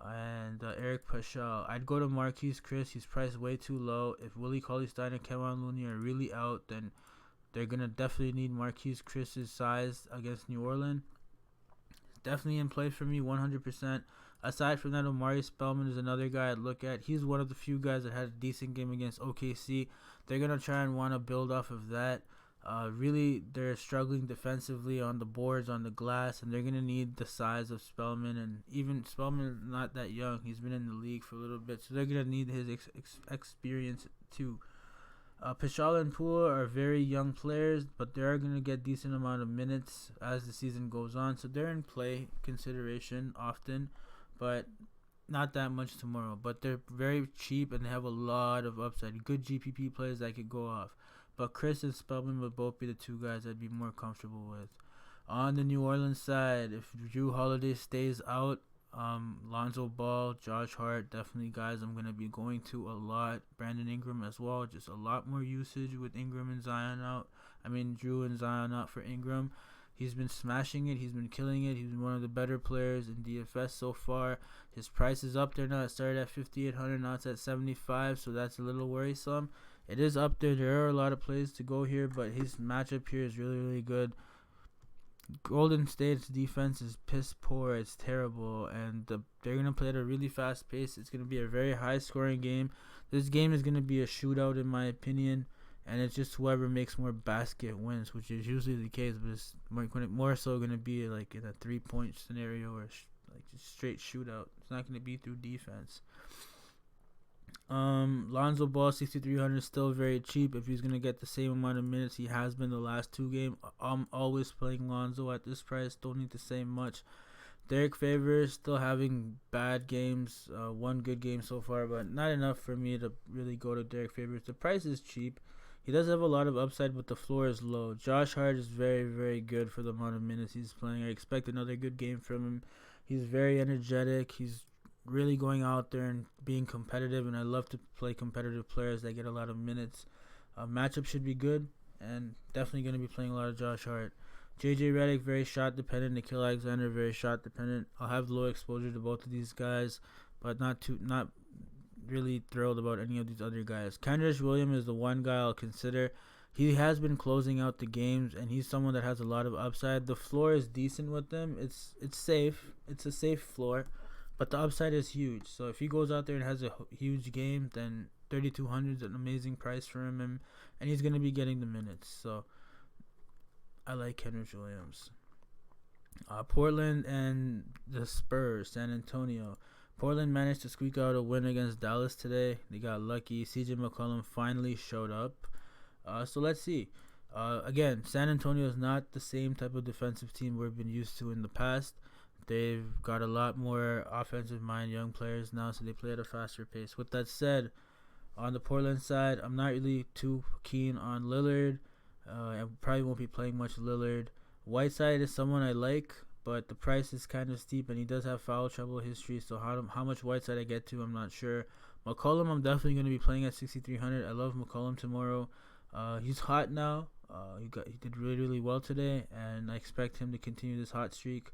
S1: and Eric Paschal, I'd go to Marquise Chris. He's priced way too low. If Willie Cauley-Stein and Kevin Looney are really out, then they're going to definitely need Marquise Chris's size against New Orleans. Definitely in play for me, 100%. Aside from that, Omari Spellman is another guy I'd look at. He's one of the few guys that had a decent game against OKC. They're going to try and want to build off of that. Really, they're struggling defensively on the boards, on the glass, and they're going to need the size of Spellman. And even Spellman is not that young. He's been in the league for a little bit, so they're going to need his experience too. Paschal and Poole are very young players, but they are going to get decent amount of minutes as the season goes on, so they're in play consideration often, but not that much tomorrow. But they're very cheap and they have a lot of upside. Good GPP plays that could go off. But Chris and Spellman would both be the two guys I'd be more comfortable with. On the New Orleans side, if Drew Holiday stays out, Lonzo Ball, Josh Hart, definitely guys I'm going to be going to a lot. Brandon Ingram as well, just a lot more usage with Ingram and Zion out. Drew and Zion out for Ingram. He's been smashing it. He's been killing it. He's been one of the better players in DFS so far. His price is up there now. It started at $5,800. Now it's at $75, so that's a little worrisome. It is up there. There are a lot of plays to go here, but his matchup here is really, really good. Golden State's defense is piss poor. It's terrible, and they're going to play at a really fast pace. It's going to be a very high-scoring game. This game is going to be a shootout, in my opinion, and it's just whoever makes more basket wins, which is usually the case, but it's more so going to be like in a three-point scenario or like just straight shootout. It's not going to be through defense. Lonzo Ball, 6,300, still very cheap. If he's going to get the same amount of minutes he has been the last two games, I'm always playing Lonzo at this price. Don't need to say much. Derek Favors still having bad games, one good game so far, but not enough for me to really go to Derek Favors. The price is cheap. He does have a lot of upside, but the floor is low. Josh Hart is very, very good for the amount of minutes he's playing. I expect another good game from him. He's very energetic. He's really going out there and being competitive, and I love to play competitive players that get a lot of minutes. Matchup should be good, and definitely going to be playing a lot of Josh Hart. JJ Redick, very shot dependent. Nikhil Alexander, very shot dependent. I'll have low exposure to both of these guys, but not really thrilled about any of these other guys. Kendrick Williams is the one guy I'll consider. He has been closing out the games, and he's someone that has a lot of upside. The floor is decent with them. It's safe. It's a safe floor, but the upside is huge. So if he goes out there and has a huge game, then 3,200 is an amazing price for him, and he's going to be getting the minutes. So I like Kendrick Williams. Portland and the Spurs, San Antonio. Portland managed to squeak out a win against Dallas today. They got lucky. CJ McCollum finally showed up. So let's see. Again, San Antonio is not the same type of defensive team we've been used to in the past. They've got a lot more offensive mind, young players now, so they play at a faster pace. With that said, on the Portland side, I'm not really too keen on Lillard. I probably won't be playing much Lillard. Whiteside is someone I like, but the price is kind of steep, and he does have foul trouble history, so how much Whiteside I get to, I'm not sure. McCollum, I'm definitely going to be playing at 6,300. I love McCollum tomorrow. He's hot now. He did really, really well today, and I expect him to continue this hot streak.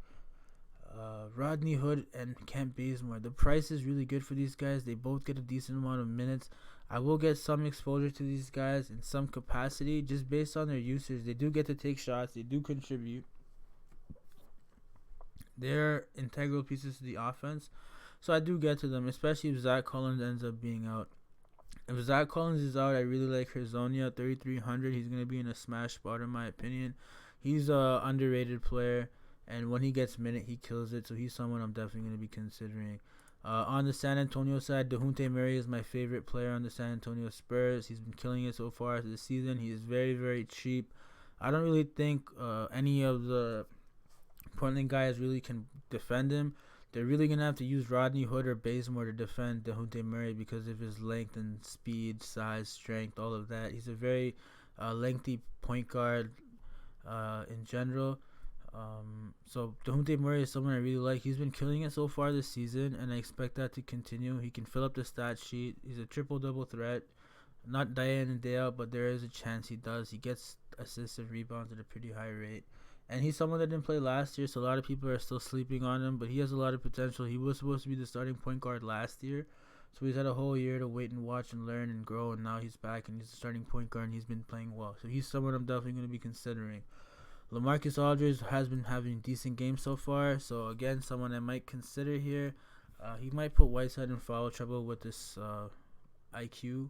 S1: Rodney Hood and Kent Bazemore. The price is really good for these guys. They both get a decent amount of minutes. I will get some exposure to these guys in some capacity just based on their usage. They do get to take shots. They do contribute. They're integral pieces to the offense. So I do get to them, especially if Zach Collins ends up being out. If Zach Collins is out, I really like Herzonia, 3,300. He's going to be in a smash spot in my opinion. He's an underrated player, and when he gets minute, he kills it. So he's someone I'm definitely going to be considering. On the San Antonio side, DeJounte Murray is my favorite player on the San Antonio Spurs. He's been killing it so far this season. He is very, very cheap. I don't really think any of the Portland guys really can defend him. They're really going to have to use Rodney Hood or Bazemore to defend DeJounte Murray because of his length and speed, size, strength, all of that. He's a very lengthy point guard in general. So DeJounte Murray is someone I really like. He's been killing it so far this season, and I expect that to continue. He can fill up the stat sheet. He's a triple-double threat. Not day in and day out, but there is a chance he does. He gets assists and rebounds at a pretty high rate. And he's someone that didn't play last year, so a lot of people are still sleeping on him, but he has a lot of potential. He was supposed to be the starting point guard last year, so he's had a whole year to wait and watch and learn and grow, and now he's back, and he's the starting point guard, and he's been playing well. So he's someone I'm definitely going to be considering. LaMarcus Aldridge has been having decent games so far, so again, someone I might consider here. He might put Whiteside in foul trouble with this IQ,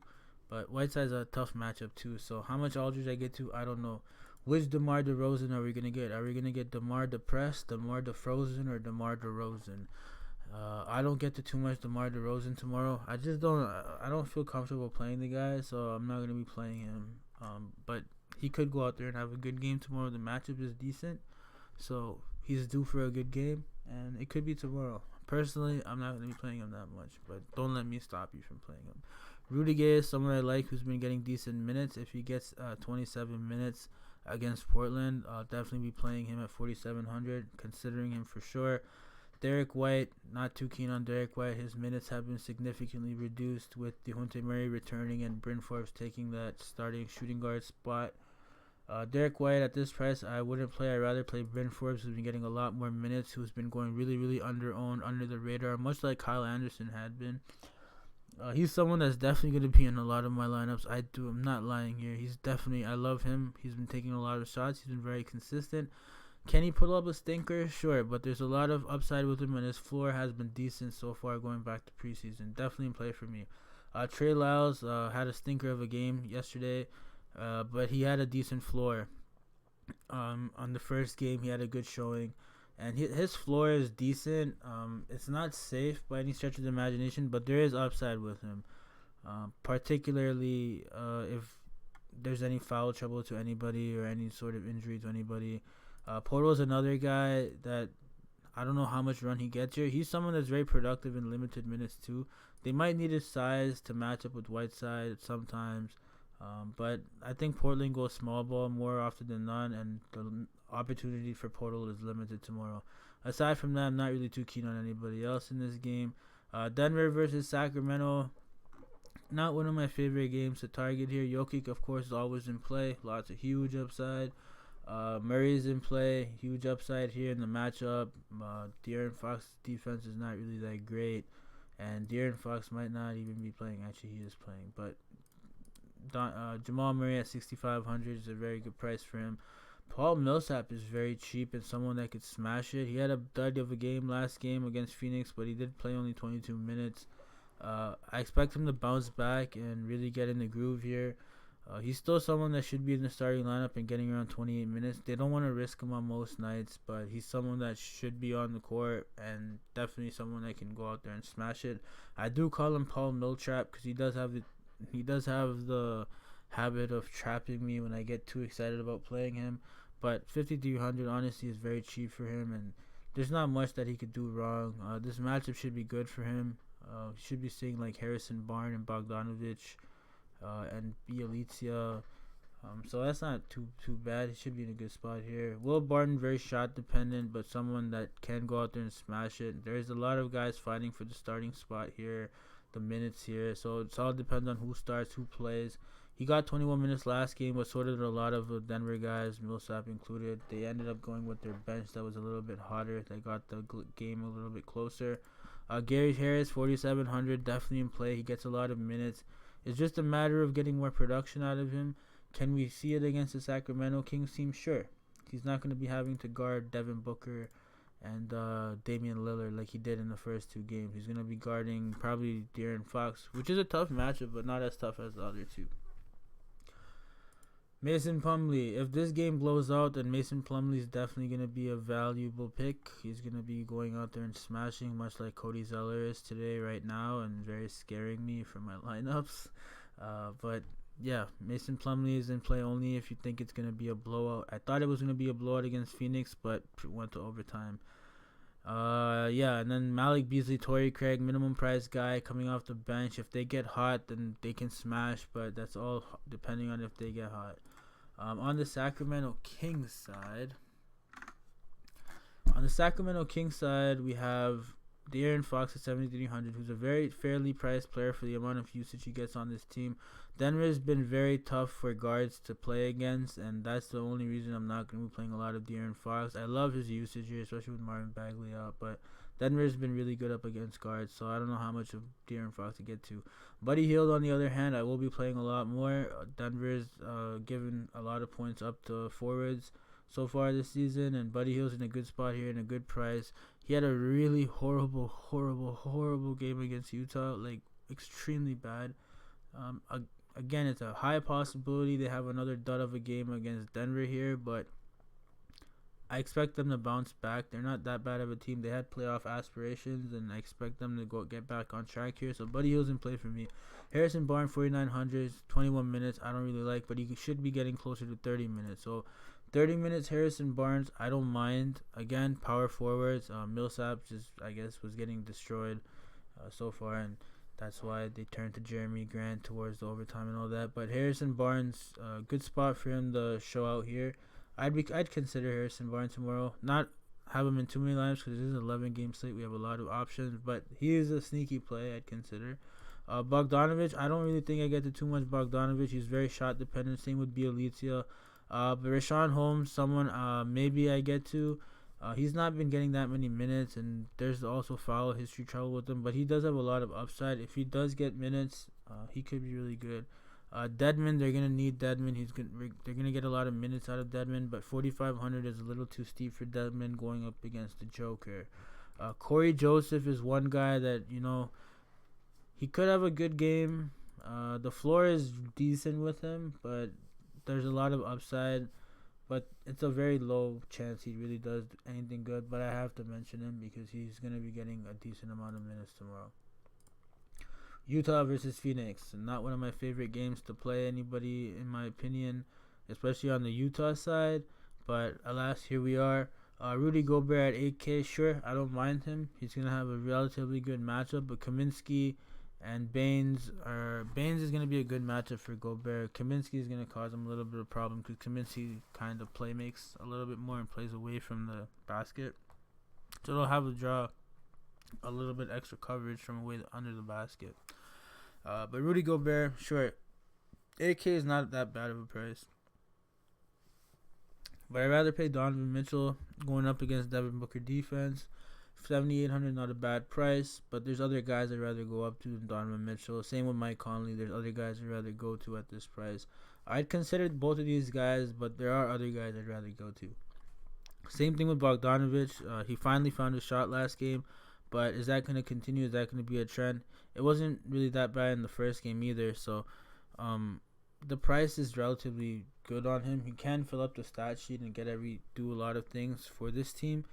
S1: but Whiteside's a tough matchup too, so how much Aldridge I get to, I don't know. Which DeMar DeRozan are we going to get? Are we going to get DeMar DePressed, DeMar DeFrozen, or DeMar DeRozan? I don't get to too much DeMar DeRozan tomorrow. I don't feel comfortable playing the guy, so I'm not going to be playing him. But he could go out there and have a good game tomorrow. The matchup is decent, so he's due for a good game, and it could be tomorrow. Personally, I'm not going to be playing him that much, but don't let me stop you from playing him. Rudy Gay is someone I like who's been getting decent minutes. If he gets 27 minutes against Portland, I'll definitely be playing him at 4,700, considering him for sure. Derek White, not too keen on Derek White. His minutes have been significantly reduced with DeJounte Murray returning and Bryn Forbes taking that starting shooting guard spot. Derek White at this price, I wouldn't play. I'd rather play Bryn Forbes, who's been getting a lot more minutes, who's been going really, really under-owned, under the radar, much like Kyle Anderson had been. He's someone that's definitely going to be in a lot of my lineups. I'm not lying here. I love him. He's been taking a lot of shots. He's been very consistent. Can he pull up a stinker? Sure, but there's a lot of upside with him, and his floor has been decent so far going back to preseason. Definitely in play for me. Trey Lyles had a stinker of a game yesterday, but he had a decent floor. On the first game, he had a good showing. And his floor is decent. It's not safe by any stretch of the imagination, but there is upside with him. Particularly if there's any foul trouble to anybody or any sort of injury to anybody. Portal's another guy that I don't know how much run he gets here. He's someone that's very productive in limited minutes too. They might need his size to match up with Whiteside sometimes. But I think Portland goes small ball more often than not, and the opportunity for Portal is limited tomorrow. Aside from that, I'm not really too keen on anybody else in this game. Denver versus Sacramento, not one of my favorite games to target here. Jokic, of course, is always in play. Lots of huge upside. Murray's in play. Huge upside here in the matchup. De'Aaron Fox's defense is not really that great. And De'Aaron Fox might not even be playing. Actually, he is playing. But Jamal Murray at 6,500 is a very good price for him. Paul Millsap is very cheap and someone that could smash it. He had a dud of a game last game against Phoenix, but he did play only 22 minutes. I expect him to bounce back and really get in the groove here. He's still someone that should be in the starting lineup and getting around 28 minutes. They don't want to risk him on most nights, but he's someone that should be on the court and definitely someone that can go out there and smash it. I do call him Paul Milltrap because he does have the habit of trapping me when I get too excited about playing him. But 5,300 honestly is very cheap for him, and there's not much that he could do wrong. This matchup should be good for him. He should be seeing like Harrison Barnes and Bogdanovich and Bielitsa. So that's not too bad. He should be in a good spot here. Will Barton, very shot dependent, but someone that can go out there and smash it. There's a lot of guys fighting for the starting spot here, the minutes here. So it all depends on who starts, who plays. He got 21 minutes last game, but so did a lot of Denver guys, Millsap included. They ended up going with their bench that was a little bit hotter. They got the game a little bit closer. Gary Harris, 4,700, definitely in play. He gets a lot of minutes. It's just a matter of getting more production out of him. Can we see it against the Sacramento Kings team? Sure. He's not going to be having to guard Devin Booker and Damian Lillard like he did in the first two games. He's going to be guarding probably De'Aaron Fox, which is a tough matchup, but not as tough as the other two. Mason Plumlee. If this game blows out, then Mason Plumlee is definitely going to be a valuable pick. He's going to be going out there and smashing, much like Cody Zeller is today right now, and very scaring me for my lineups. But yeah, Mason Plumlee is in play only if you think it's going to be a blowout. I thought it was going to be a blowout against Phoenix, but it went to overtime. Yeah, and then Malik Beasley, Torrey Craig, minimum price guy coming off the bench. If they get hot, then they can smash, but that's all depending on if they get hot. On the Sacramento Kings side, we have De'Aaron Fox at 7,300, who's a very fairly priced player for the amount of usage he gets on this team. Denver's been very tough for guards to play against, and that's the only reason I'm not going to be playing a lot of De'Aaron Fox. I love his usage here, especially with Marvin Bagley out, but Denver's been really good up against guards, so I don't know how much of De'Aaron Fox to get to. Buddy Hield, on the other hand, I will be playing a lot more. Denver's given a lot of points up to forwards so far this season, and Buddy Hield's in a good spot here and a good price. He had a really horrible game against Utah, like extremely bad. Again, it's a high possibility they have another dud of a game against Denver here, but I expect them to bounce back. They're not that bad of a team. They had playoff aspirations, and I expect them to get back on track here. So Buddy Hield's in play for me. Harrison Barnes, 4,900, 21 minutes. I don't really like, but he should be getting closer to 30 minutes. So 30 minutes Harrison Barnes, I don't mind. Again, power forwards. Millsap just, I guess, was getting destroyed so far, and that's why they turned to Jeremy Grant towards the overtime and all that. But Harrison Barnes, good spot for him to show out here. I'd consider Harrison Barnes tomorrow. Not have him in too many lineups because this is an 11-game slate. We have a lot of options, but he is a sneaky play I'd consider. Bogdanovich, I don't really think I get to too much Bogdanovich. He's very shot dependent. Same with Bielitsa. But Rashawn Holmes, someone maybe I get to. He's not been getting that many minutes, and there's also foul history trouble with him, but he does have a lot of upside. If he does get minutes, he could be really good. Dedmon, they're gonna need Dedmon. They're gonna get a lot of minutes out of Dedmon, but 4,500 is a little too steep for Dedmon going up against the Joker. Corey Joseph is one guy that he could have a good game. The floor is decent with him, but there's a lot of upside. But it's a very low chance he really does anything good. But I have to mention him because he's gonna be getting a decent amount of minutes tomorrow. Utah versus Phoenix. Not one of my favorite games to play anybody, in my opinion, especially on the Utah side. But alas, here we are. Rudy Gobert at 8K, sure, I don't mind him. He's going to have a relatively good matchup, but Kaminsky and Baines is going to be a good matchup for Gobert. Kaminsky is going to cause him a little bit of problem because Kaminsky kind of play makes a little bit more and plays away from the basket. So they'll have to draw a little bit extra coverage from away under the basket. But Rudy Gobert, sure, 8K is not that bad of a price. But I'd rather pay Donovan Mitchell going up against Devin Booker defense. 7,800, not a bad price. But there's other guys I'd rather go up to than Donovan Mitchell. Same with Mike Conley. There's other guys I'd rather go to at this price. I'd consider both of these guys, but there are other guys I'd rather go to. Same thing with Bogdanovic. He finally found his shot last game. But is that going to continue? Is that going to be a trend? It wasn't really that bad in the first game either. So the price is relatively good on him. He can fill up the stat sheet and do a lot of things for this team.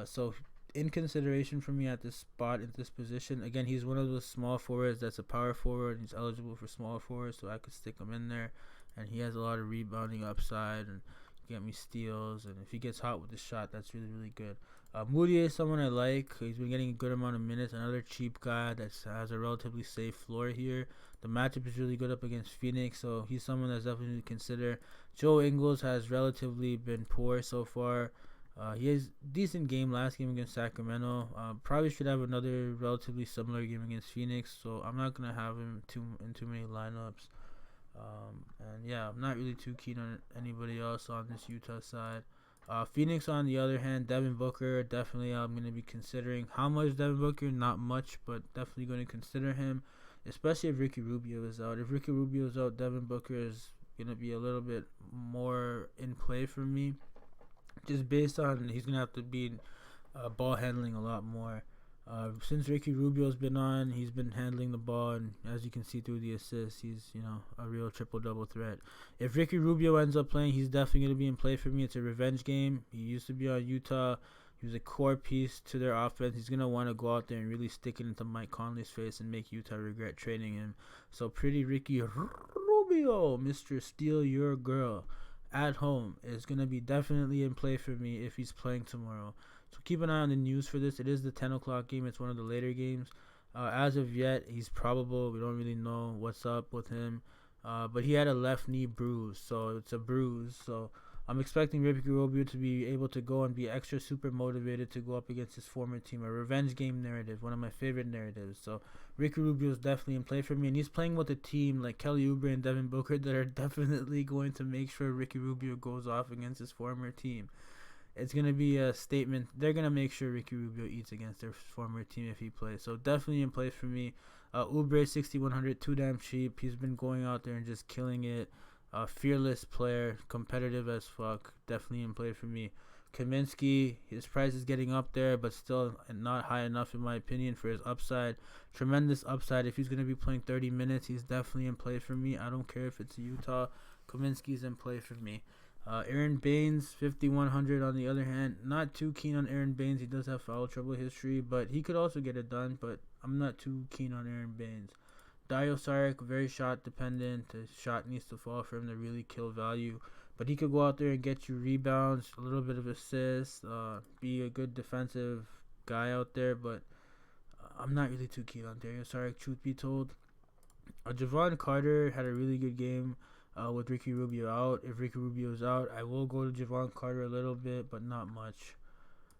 S1: So in consideration for me at this spot, in this position, again, he's one of those small forwards that's a power forward. And he's eligible for small forwards, so I could stick him in there. And he has a lot of rebounding upside and get me steals. And if he gets hot with the shot, that's really, really good. Moody is someone I like. He's been getting a good amount of minutes. Another cheap guy that has a relatively safe floor here. The matchup is really good up against Phoenix, so he's someone that's definitely to consider. Joe Ingles has relatively been poor so far. He has a decent game last game against Sacramento. Probably should have another relatively similar game against Phoenix, so I'm not going to have him in too many lineups. And yeah, I'm not really too keen on anybody else on this Utah side. Phoenix, on the other hand, Devin Booker, definitely I'm going to be considering. How much Devin Booker? Not much, but definitely going to consider him, especially if Ricky Rubio is out. If Ricky Rubio is out, Devin Booker is going to be a little bit more in play for me, just based on he's going to have to be ball handling a lot more. Since Ricky Rubio's been on, he's been handling the ball, and as you can see through the assists, he's a real triple-double threat. If Ricky Rubio ends up playing, he's definitely going to be in play for me. It's a revenge game. He used to be on Utah. He was a core piece to their offense. He's going to want to go out there and really stick it into Mike Conley's face and make Utah regret trading him. So pretty Ricky Rubio, Mr. Steal Your Girl, at home, is going to be definitely in play for me if he's playing tomorrow. So keep an eye on the news for this. It is the 10 o'clock game. It's one of the later games. As of yet, he's probable. We don't really know what's up with him. But he had a left knee bruise, so it's a bruise. So I'm expecting Ricky Rubio to be able to go and be extra super motivated to go up against his former team. A revenge game narrative, one of my favorite narratives. So Ricky Rubio is definitely in play for me. And he's playing with a team like Kelly Oubre and Devin Booker that are definitely going to make sure Ricky Rubio goes off against his former team. It's going to be a statement. They're going to make sure Ricky Rubio eats against their former team if he plays. So definitely in place for me. Oubre, 6,100, too damn cheap. He's been going out there and just killing it. Fearless player, competitive as fuck. Definitely in play for me. Kaminsky, his price is getting up there, but still not high enough in my opinion for his upside. Tremendous upside. If he's going to be playing 30 minutes, he's definitely in play for me. I don't care if it's Utah. Kaminsky's in play for me. Aaron Baines, 5,100 on the other hand. Not too keen on Aaron Baines. He does have foul trouble history, but he could also get it done, but I'm not too keen on Aaron Baines. Dario Saric, very shot dependent. The shot needs to fall for him to really kill value. But he could go out there and get you rebounds, a little bit of assists, be a good defensive guy out there, but I'm not really too keen on Dario Saric, truth be told. Javon Carter had a really good game. With Ricky Rubio out. If Ricky Rubio is out, I will go to Javon Carter a little bit, but not much.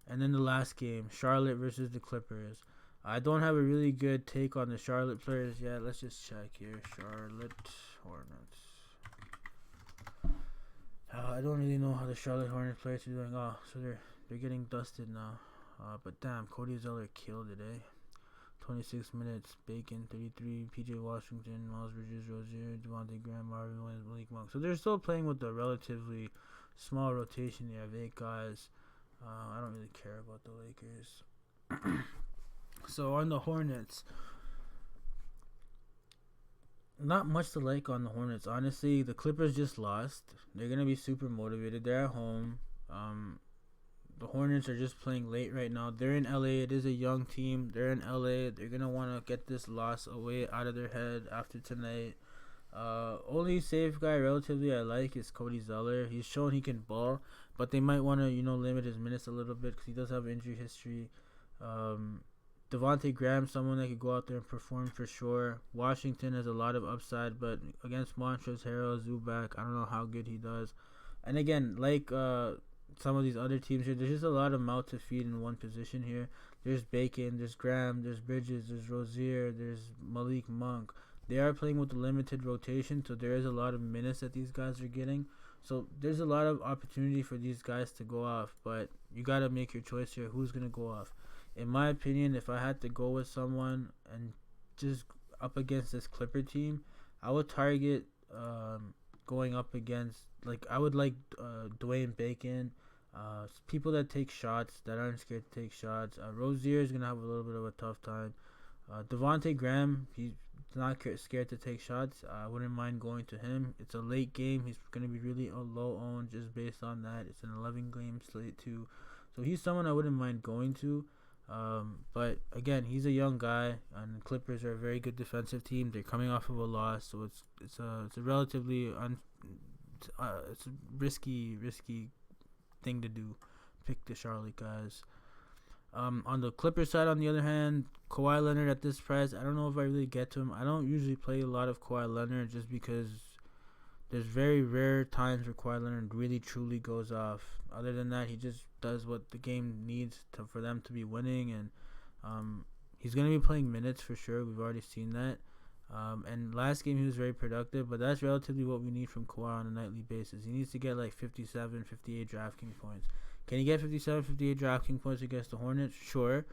S1: And then the last game, Charlotte versus the Clippers. I don't have a really good take on the Charlotte players yet. Let's just check here. Charlotte Hornets. I don't really know how the Charlotte Hornets players are doing. Oh, so they're getting dusted now. But damn, Cody Zeller killed today. 26 minutes, Bacon, 33, P.J. Washington, Miles Bridges, Rozier, Devontae Graham, Marvin Williams, Malik Monk. So they're still playing with a relatively small rotation. They have 8 guys. I don't really care about the Lakers. So on the Hornets, not much to like on the Hornets. Honestly, the Clippers just lost. They're going to be super motivated. They're at home. The Hornets are just playing late right now. They're in LA. It is a young team. They're in LA. They're going to want to get this loss away out of their head after tonight. Only safe guy relatively I like is Cody Zeller. He's shown he can ball, but they might want to limit his minutes a little bit because he does have injury history. Devontae Graham, someone that could go out there and perform for sure. Washington has a lot of upside, but against Montrezl Harrell, Zubac, I don't know how good he does. And again, like some of these other teams here, there's just a lot of mouth to feed in one position here. There's Bacon, there's Graham, there's Bridges, there's Rozier, there's Malik Monk. They are playing with a limited rotation, so there is a lot of minutes that these guys are getting. So there's a lot of opportunity for these guys to go off, but you got to make your choice here. Who's going to go off? In my opinion, if I had to go with someone and just up against this Clipper team, I would target going up against, I would like Dwayne Bacon, people that take shots, that aren't scared to take shots. Rozier is going to have a little bit of a tough time. Devontae Graham, he's not scared to take shots. I wouldn't mind going to him. It's a late game. He's going to be really low owned just based on that. It's an 11-game slate too. So he's someone I wouldn't mind going to. But again, he's a young guy, and the Clippers are a very good defensive team. They're coming off of a loss, so it's a relatively it's a risky thing to do. Pick the Charlotte guys. On the Clippers side, on the other hand, Kawhi Leonard at this price, I don't know if I really get to him. I don't usually play a lot of Kawhi Leonard just because there's very rare times where Kawhi Leonard really truly goes off. Other than that, he just does what the game needs for them to be winning, and he's going to be playing minutes for sure. We've already seen that. And last game he was very productive, but that's relatively what we need from Kawhi on a nightly basis. He needs to get 57, 58 DraftKings points. Can he get 57, 58 DraftKings points against the Hornets? Sure,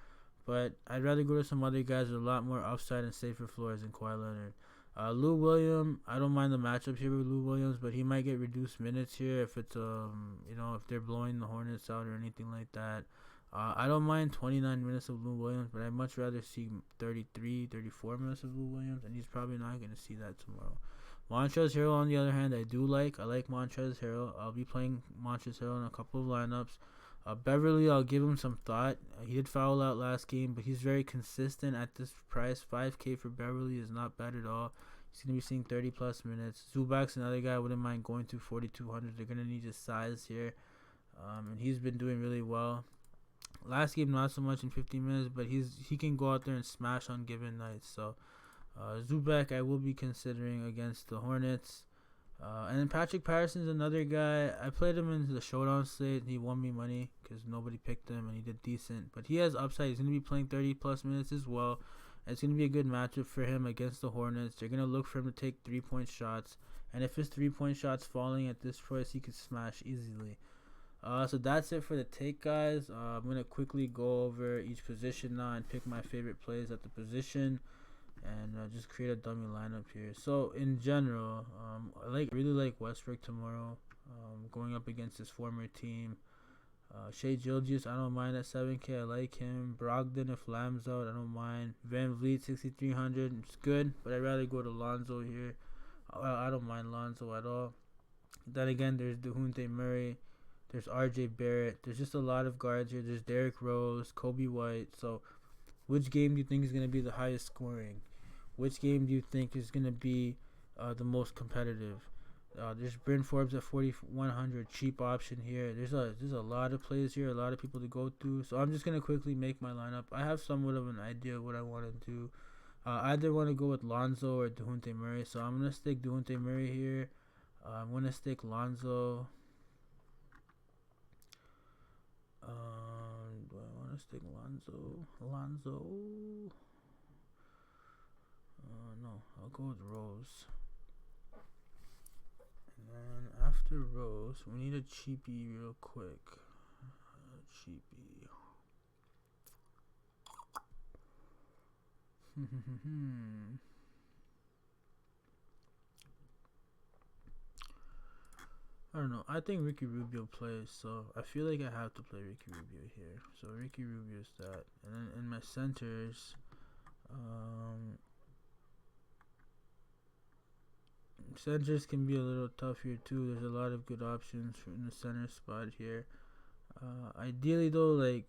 S1: but I'd rather go to some other guys with a lot more upside and safer floors than Kawhi Leonard. Lou Williams, I don't mind the matchup here with Lou Williams, but he might get reduced minutes here if it's if they're blowing the Hornets out or anything like that. I don't mind 29 minutes of Lou Williams, but I'd much rather see 33, 34 minutes of Lou Williams, and he's probably not going to see that tomorrow. Montrezl Harrell, on the other hand, I like Montrezl Harrell. I'll be playing Montrezl Harrell in a couple of lineups. Beverly, I'll give him some thought. He did foul out last game, but he's very consistent at this price. 5K for Beverly is not bad at all. He's going to be seeing 30-plus minutes. Zubac's another guy I wouldn't mind going to 4,200. They're going to need his size here, and he's been doing really well. Last game, not so much in 15 minutes, but he can go out there and smash on given nights. So Zubac I will be considering against the Hornets. And then Patrick Patterson's another guy. I played him in the showdown slate. He won me money because nobody picked him, and he did decent. But he has upside. He's going to be playing 30-plus minutes as well. And it's going to be a good matchup for him against the Hornets. They're going to look for him to take 3-point shots. And if his 3-point shot's falling at this price, he could smash easily. So that's it for the take, guys. I'm going to quickly go over each position now and pick my favorite plays at the position. And just create a dummy lineup here. So in general, I really like Westbrook tomorrow, going up against his former team. Shai Gilgeous, I don't mind at 7K. I like him. Brogdon, if Lamb's out, I don't mind. Van Vliet, 6,300. It's good, but I'd rather go to Lonzo here. I don't mind Lonzo at all. Then again, there's DeJounte Murray. There's RJ Barrett. There's just a lot of guards here. There's Derrick Rose, Kobe White. So which game do you think is going to be the highest scoring? Which game do you think is going to be the most competitive? There's Bryn Forbes at 4,100, cheap option here. There's a lot of plays here, a lot of people to go through. So I'm just going to quickly make my lineup. I have somewhat of an idea of what I want to do. I either want to go with Lonzo or DeJounte Murray. So I'm going to stick DeJounte Murray here. I'm going to stick Lonzo. Do I want to stick Lonzo? No, I'll go with Rose. And then after Rose, we need a cheapie real quick. Cheapie. I don't know. I think Ricky Rubio plays, so I feel like I have to play Ricky Rubio here. So Ricky Rubio's that. And then in my centers, centers can be a little tough here too. There's a lot of good options in the center spot here. Ideally though,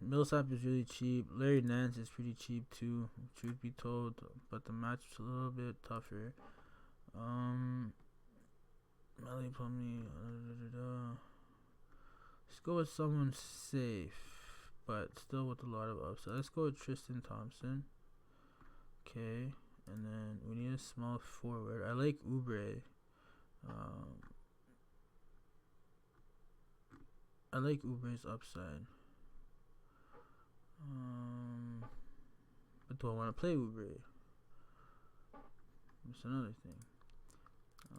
S1: Millsap is really cheap. Larry Nance is pretty cheap too, truth be told, but the matchup's a little bit tougher. Melly Plumlee. Let's go with someone safe, but still with a lot of upside. Let's go with Tristan Thompson. Okay, and then we need a small forward. I like Oubre. I like Oubre's upside. But do I want to play Oubre? That's another thing.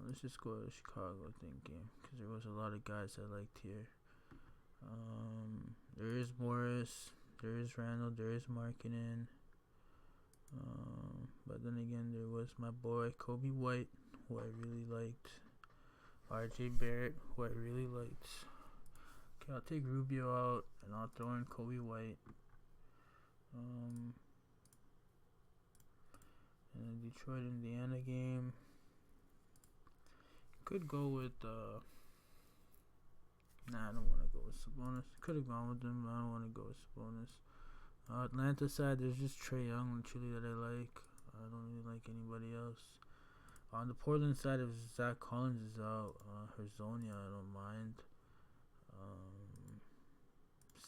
S1: Let's just go to the Chicago game because there was a lot of guys I liked here. There is Morris, there is Randall, there is Markkanen. But then again, there was my boy Kobe White, who I really liked. RJ Barrett, who I really liked. Okay, I'll take Rubio out and I'll throw in Kobe White. And the Detroit Indiana game. Could go with nah, I don't want to go with Sabonis. Could have gone with him, but I don't want to go with Sabonis. Atlanta side, there's just Trae Young and Chile that I like. I don't really like anybody else. On the Portland side, if Zach Collins is out, Herzonia, I don't mind.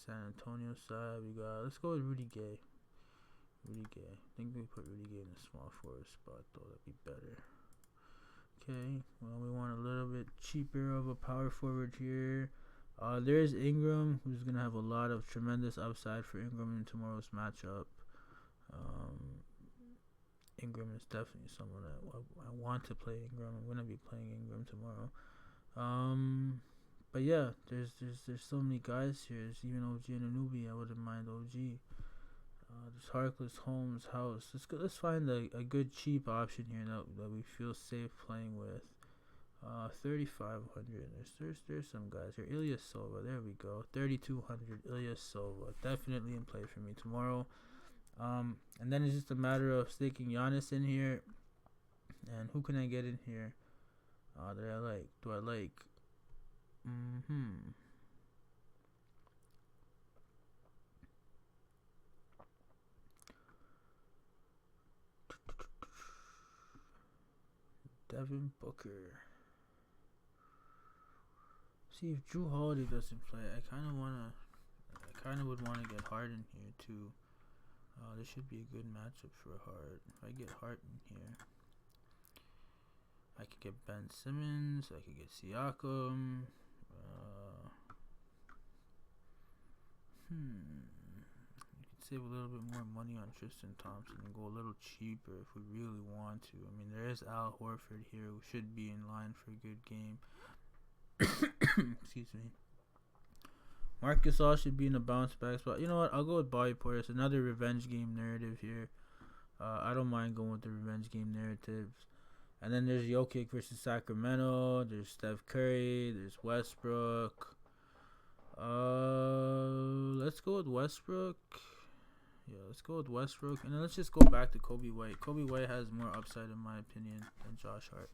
S1: San Antonio side, we got, let's go with Rudy Gay. Rudy Gay. I think we put Rudy Gay in a small forward spot, though. That'd be better. Okay, well, we want a little bit cheaper of a power forward here. There's Ingram, who's going to have a lot of tremendous upside for Ingram in tomorrow's matchup. Ingram is definitely someone that I want to play Ingram. I'm going to be playing Ingram tomorrow. But yeah, there's so many guys here. There's even OG Anunoby. I wouldn't mind OG. There's Harkless, Holmes, House. Let's find a good cheap option here that we feel safe playing with. 3,500. There's some guys here. Ilyas Silva. There we go. 3,200. Ilyas Silva. Definitely in play for me tomorrow. And then it's just a matter of sticking Giannis in here. And who can I get in here that I like? Do I like? Devin Booker. See, if Drew Holiday doesn't play, I kind of would want to get Harden here too. This should be a good matchup for Hart. If I get Hart in here, I could get Ben Simmons. I could get Siakam. You could save a little bit more money on Tristan Thompson and go a little cheaper if we really want to. I mean, there is Al Horford here who should be in line for a good game. Excuse me. Marc Gasol should be in a bounce back spot. You know what? I'll go with Bobby Portis. Another revenge game narrative here. I don't mind going with the revenge game narratives. And then there's Jokic versus Sacramento. There's Steph Curry. There's Westbrook. Let's go with Westbrook. Yeah, let's go with Westbrook. And then let's just go back to Kobe White. Kobe White has more upside in my opinion than Josh Hart.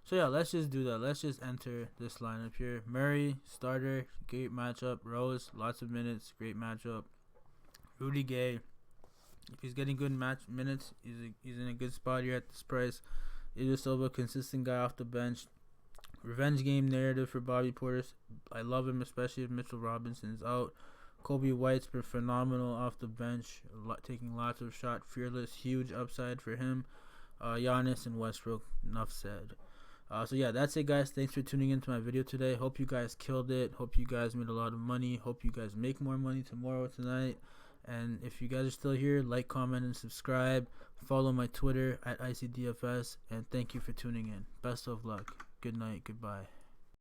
S1: So yeah, let's just do that. Let's just enter this lineup here. Murray, starter, great matchup. Rose, lots of minutes, great matchup. Rudy Gay, if he's getting good minutes, he's in a good spot here at this price. Ilyas Silva, consistent guy off the bench. Revenge game narrative for Bobby Portis. I love him, especially if Mitchell Robinson's out. Kobe White's been phenomenal off the bench, taking lots of shots. Fearless, huge upside for him. Giannis and Westbrook, enough said. So yeah, that's it guys. Thanks for tuning into my video today. Hope you guys killed it. Hope you guys made a lot of money. Hope you guys make more money tomorrow, tonight. And if you guys are still here, like, comment, and subscribe. Follow my Twitter at Eyecee DFS. And thank you for tuning in. Best of luck. Good night. Goodbye.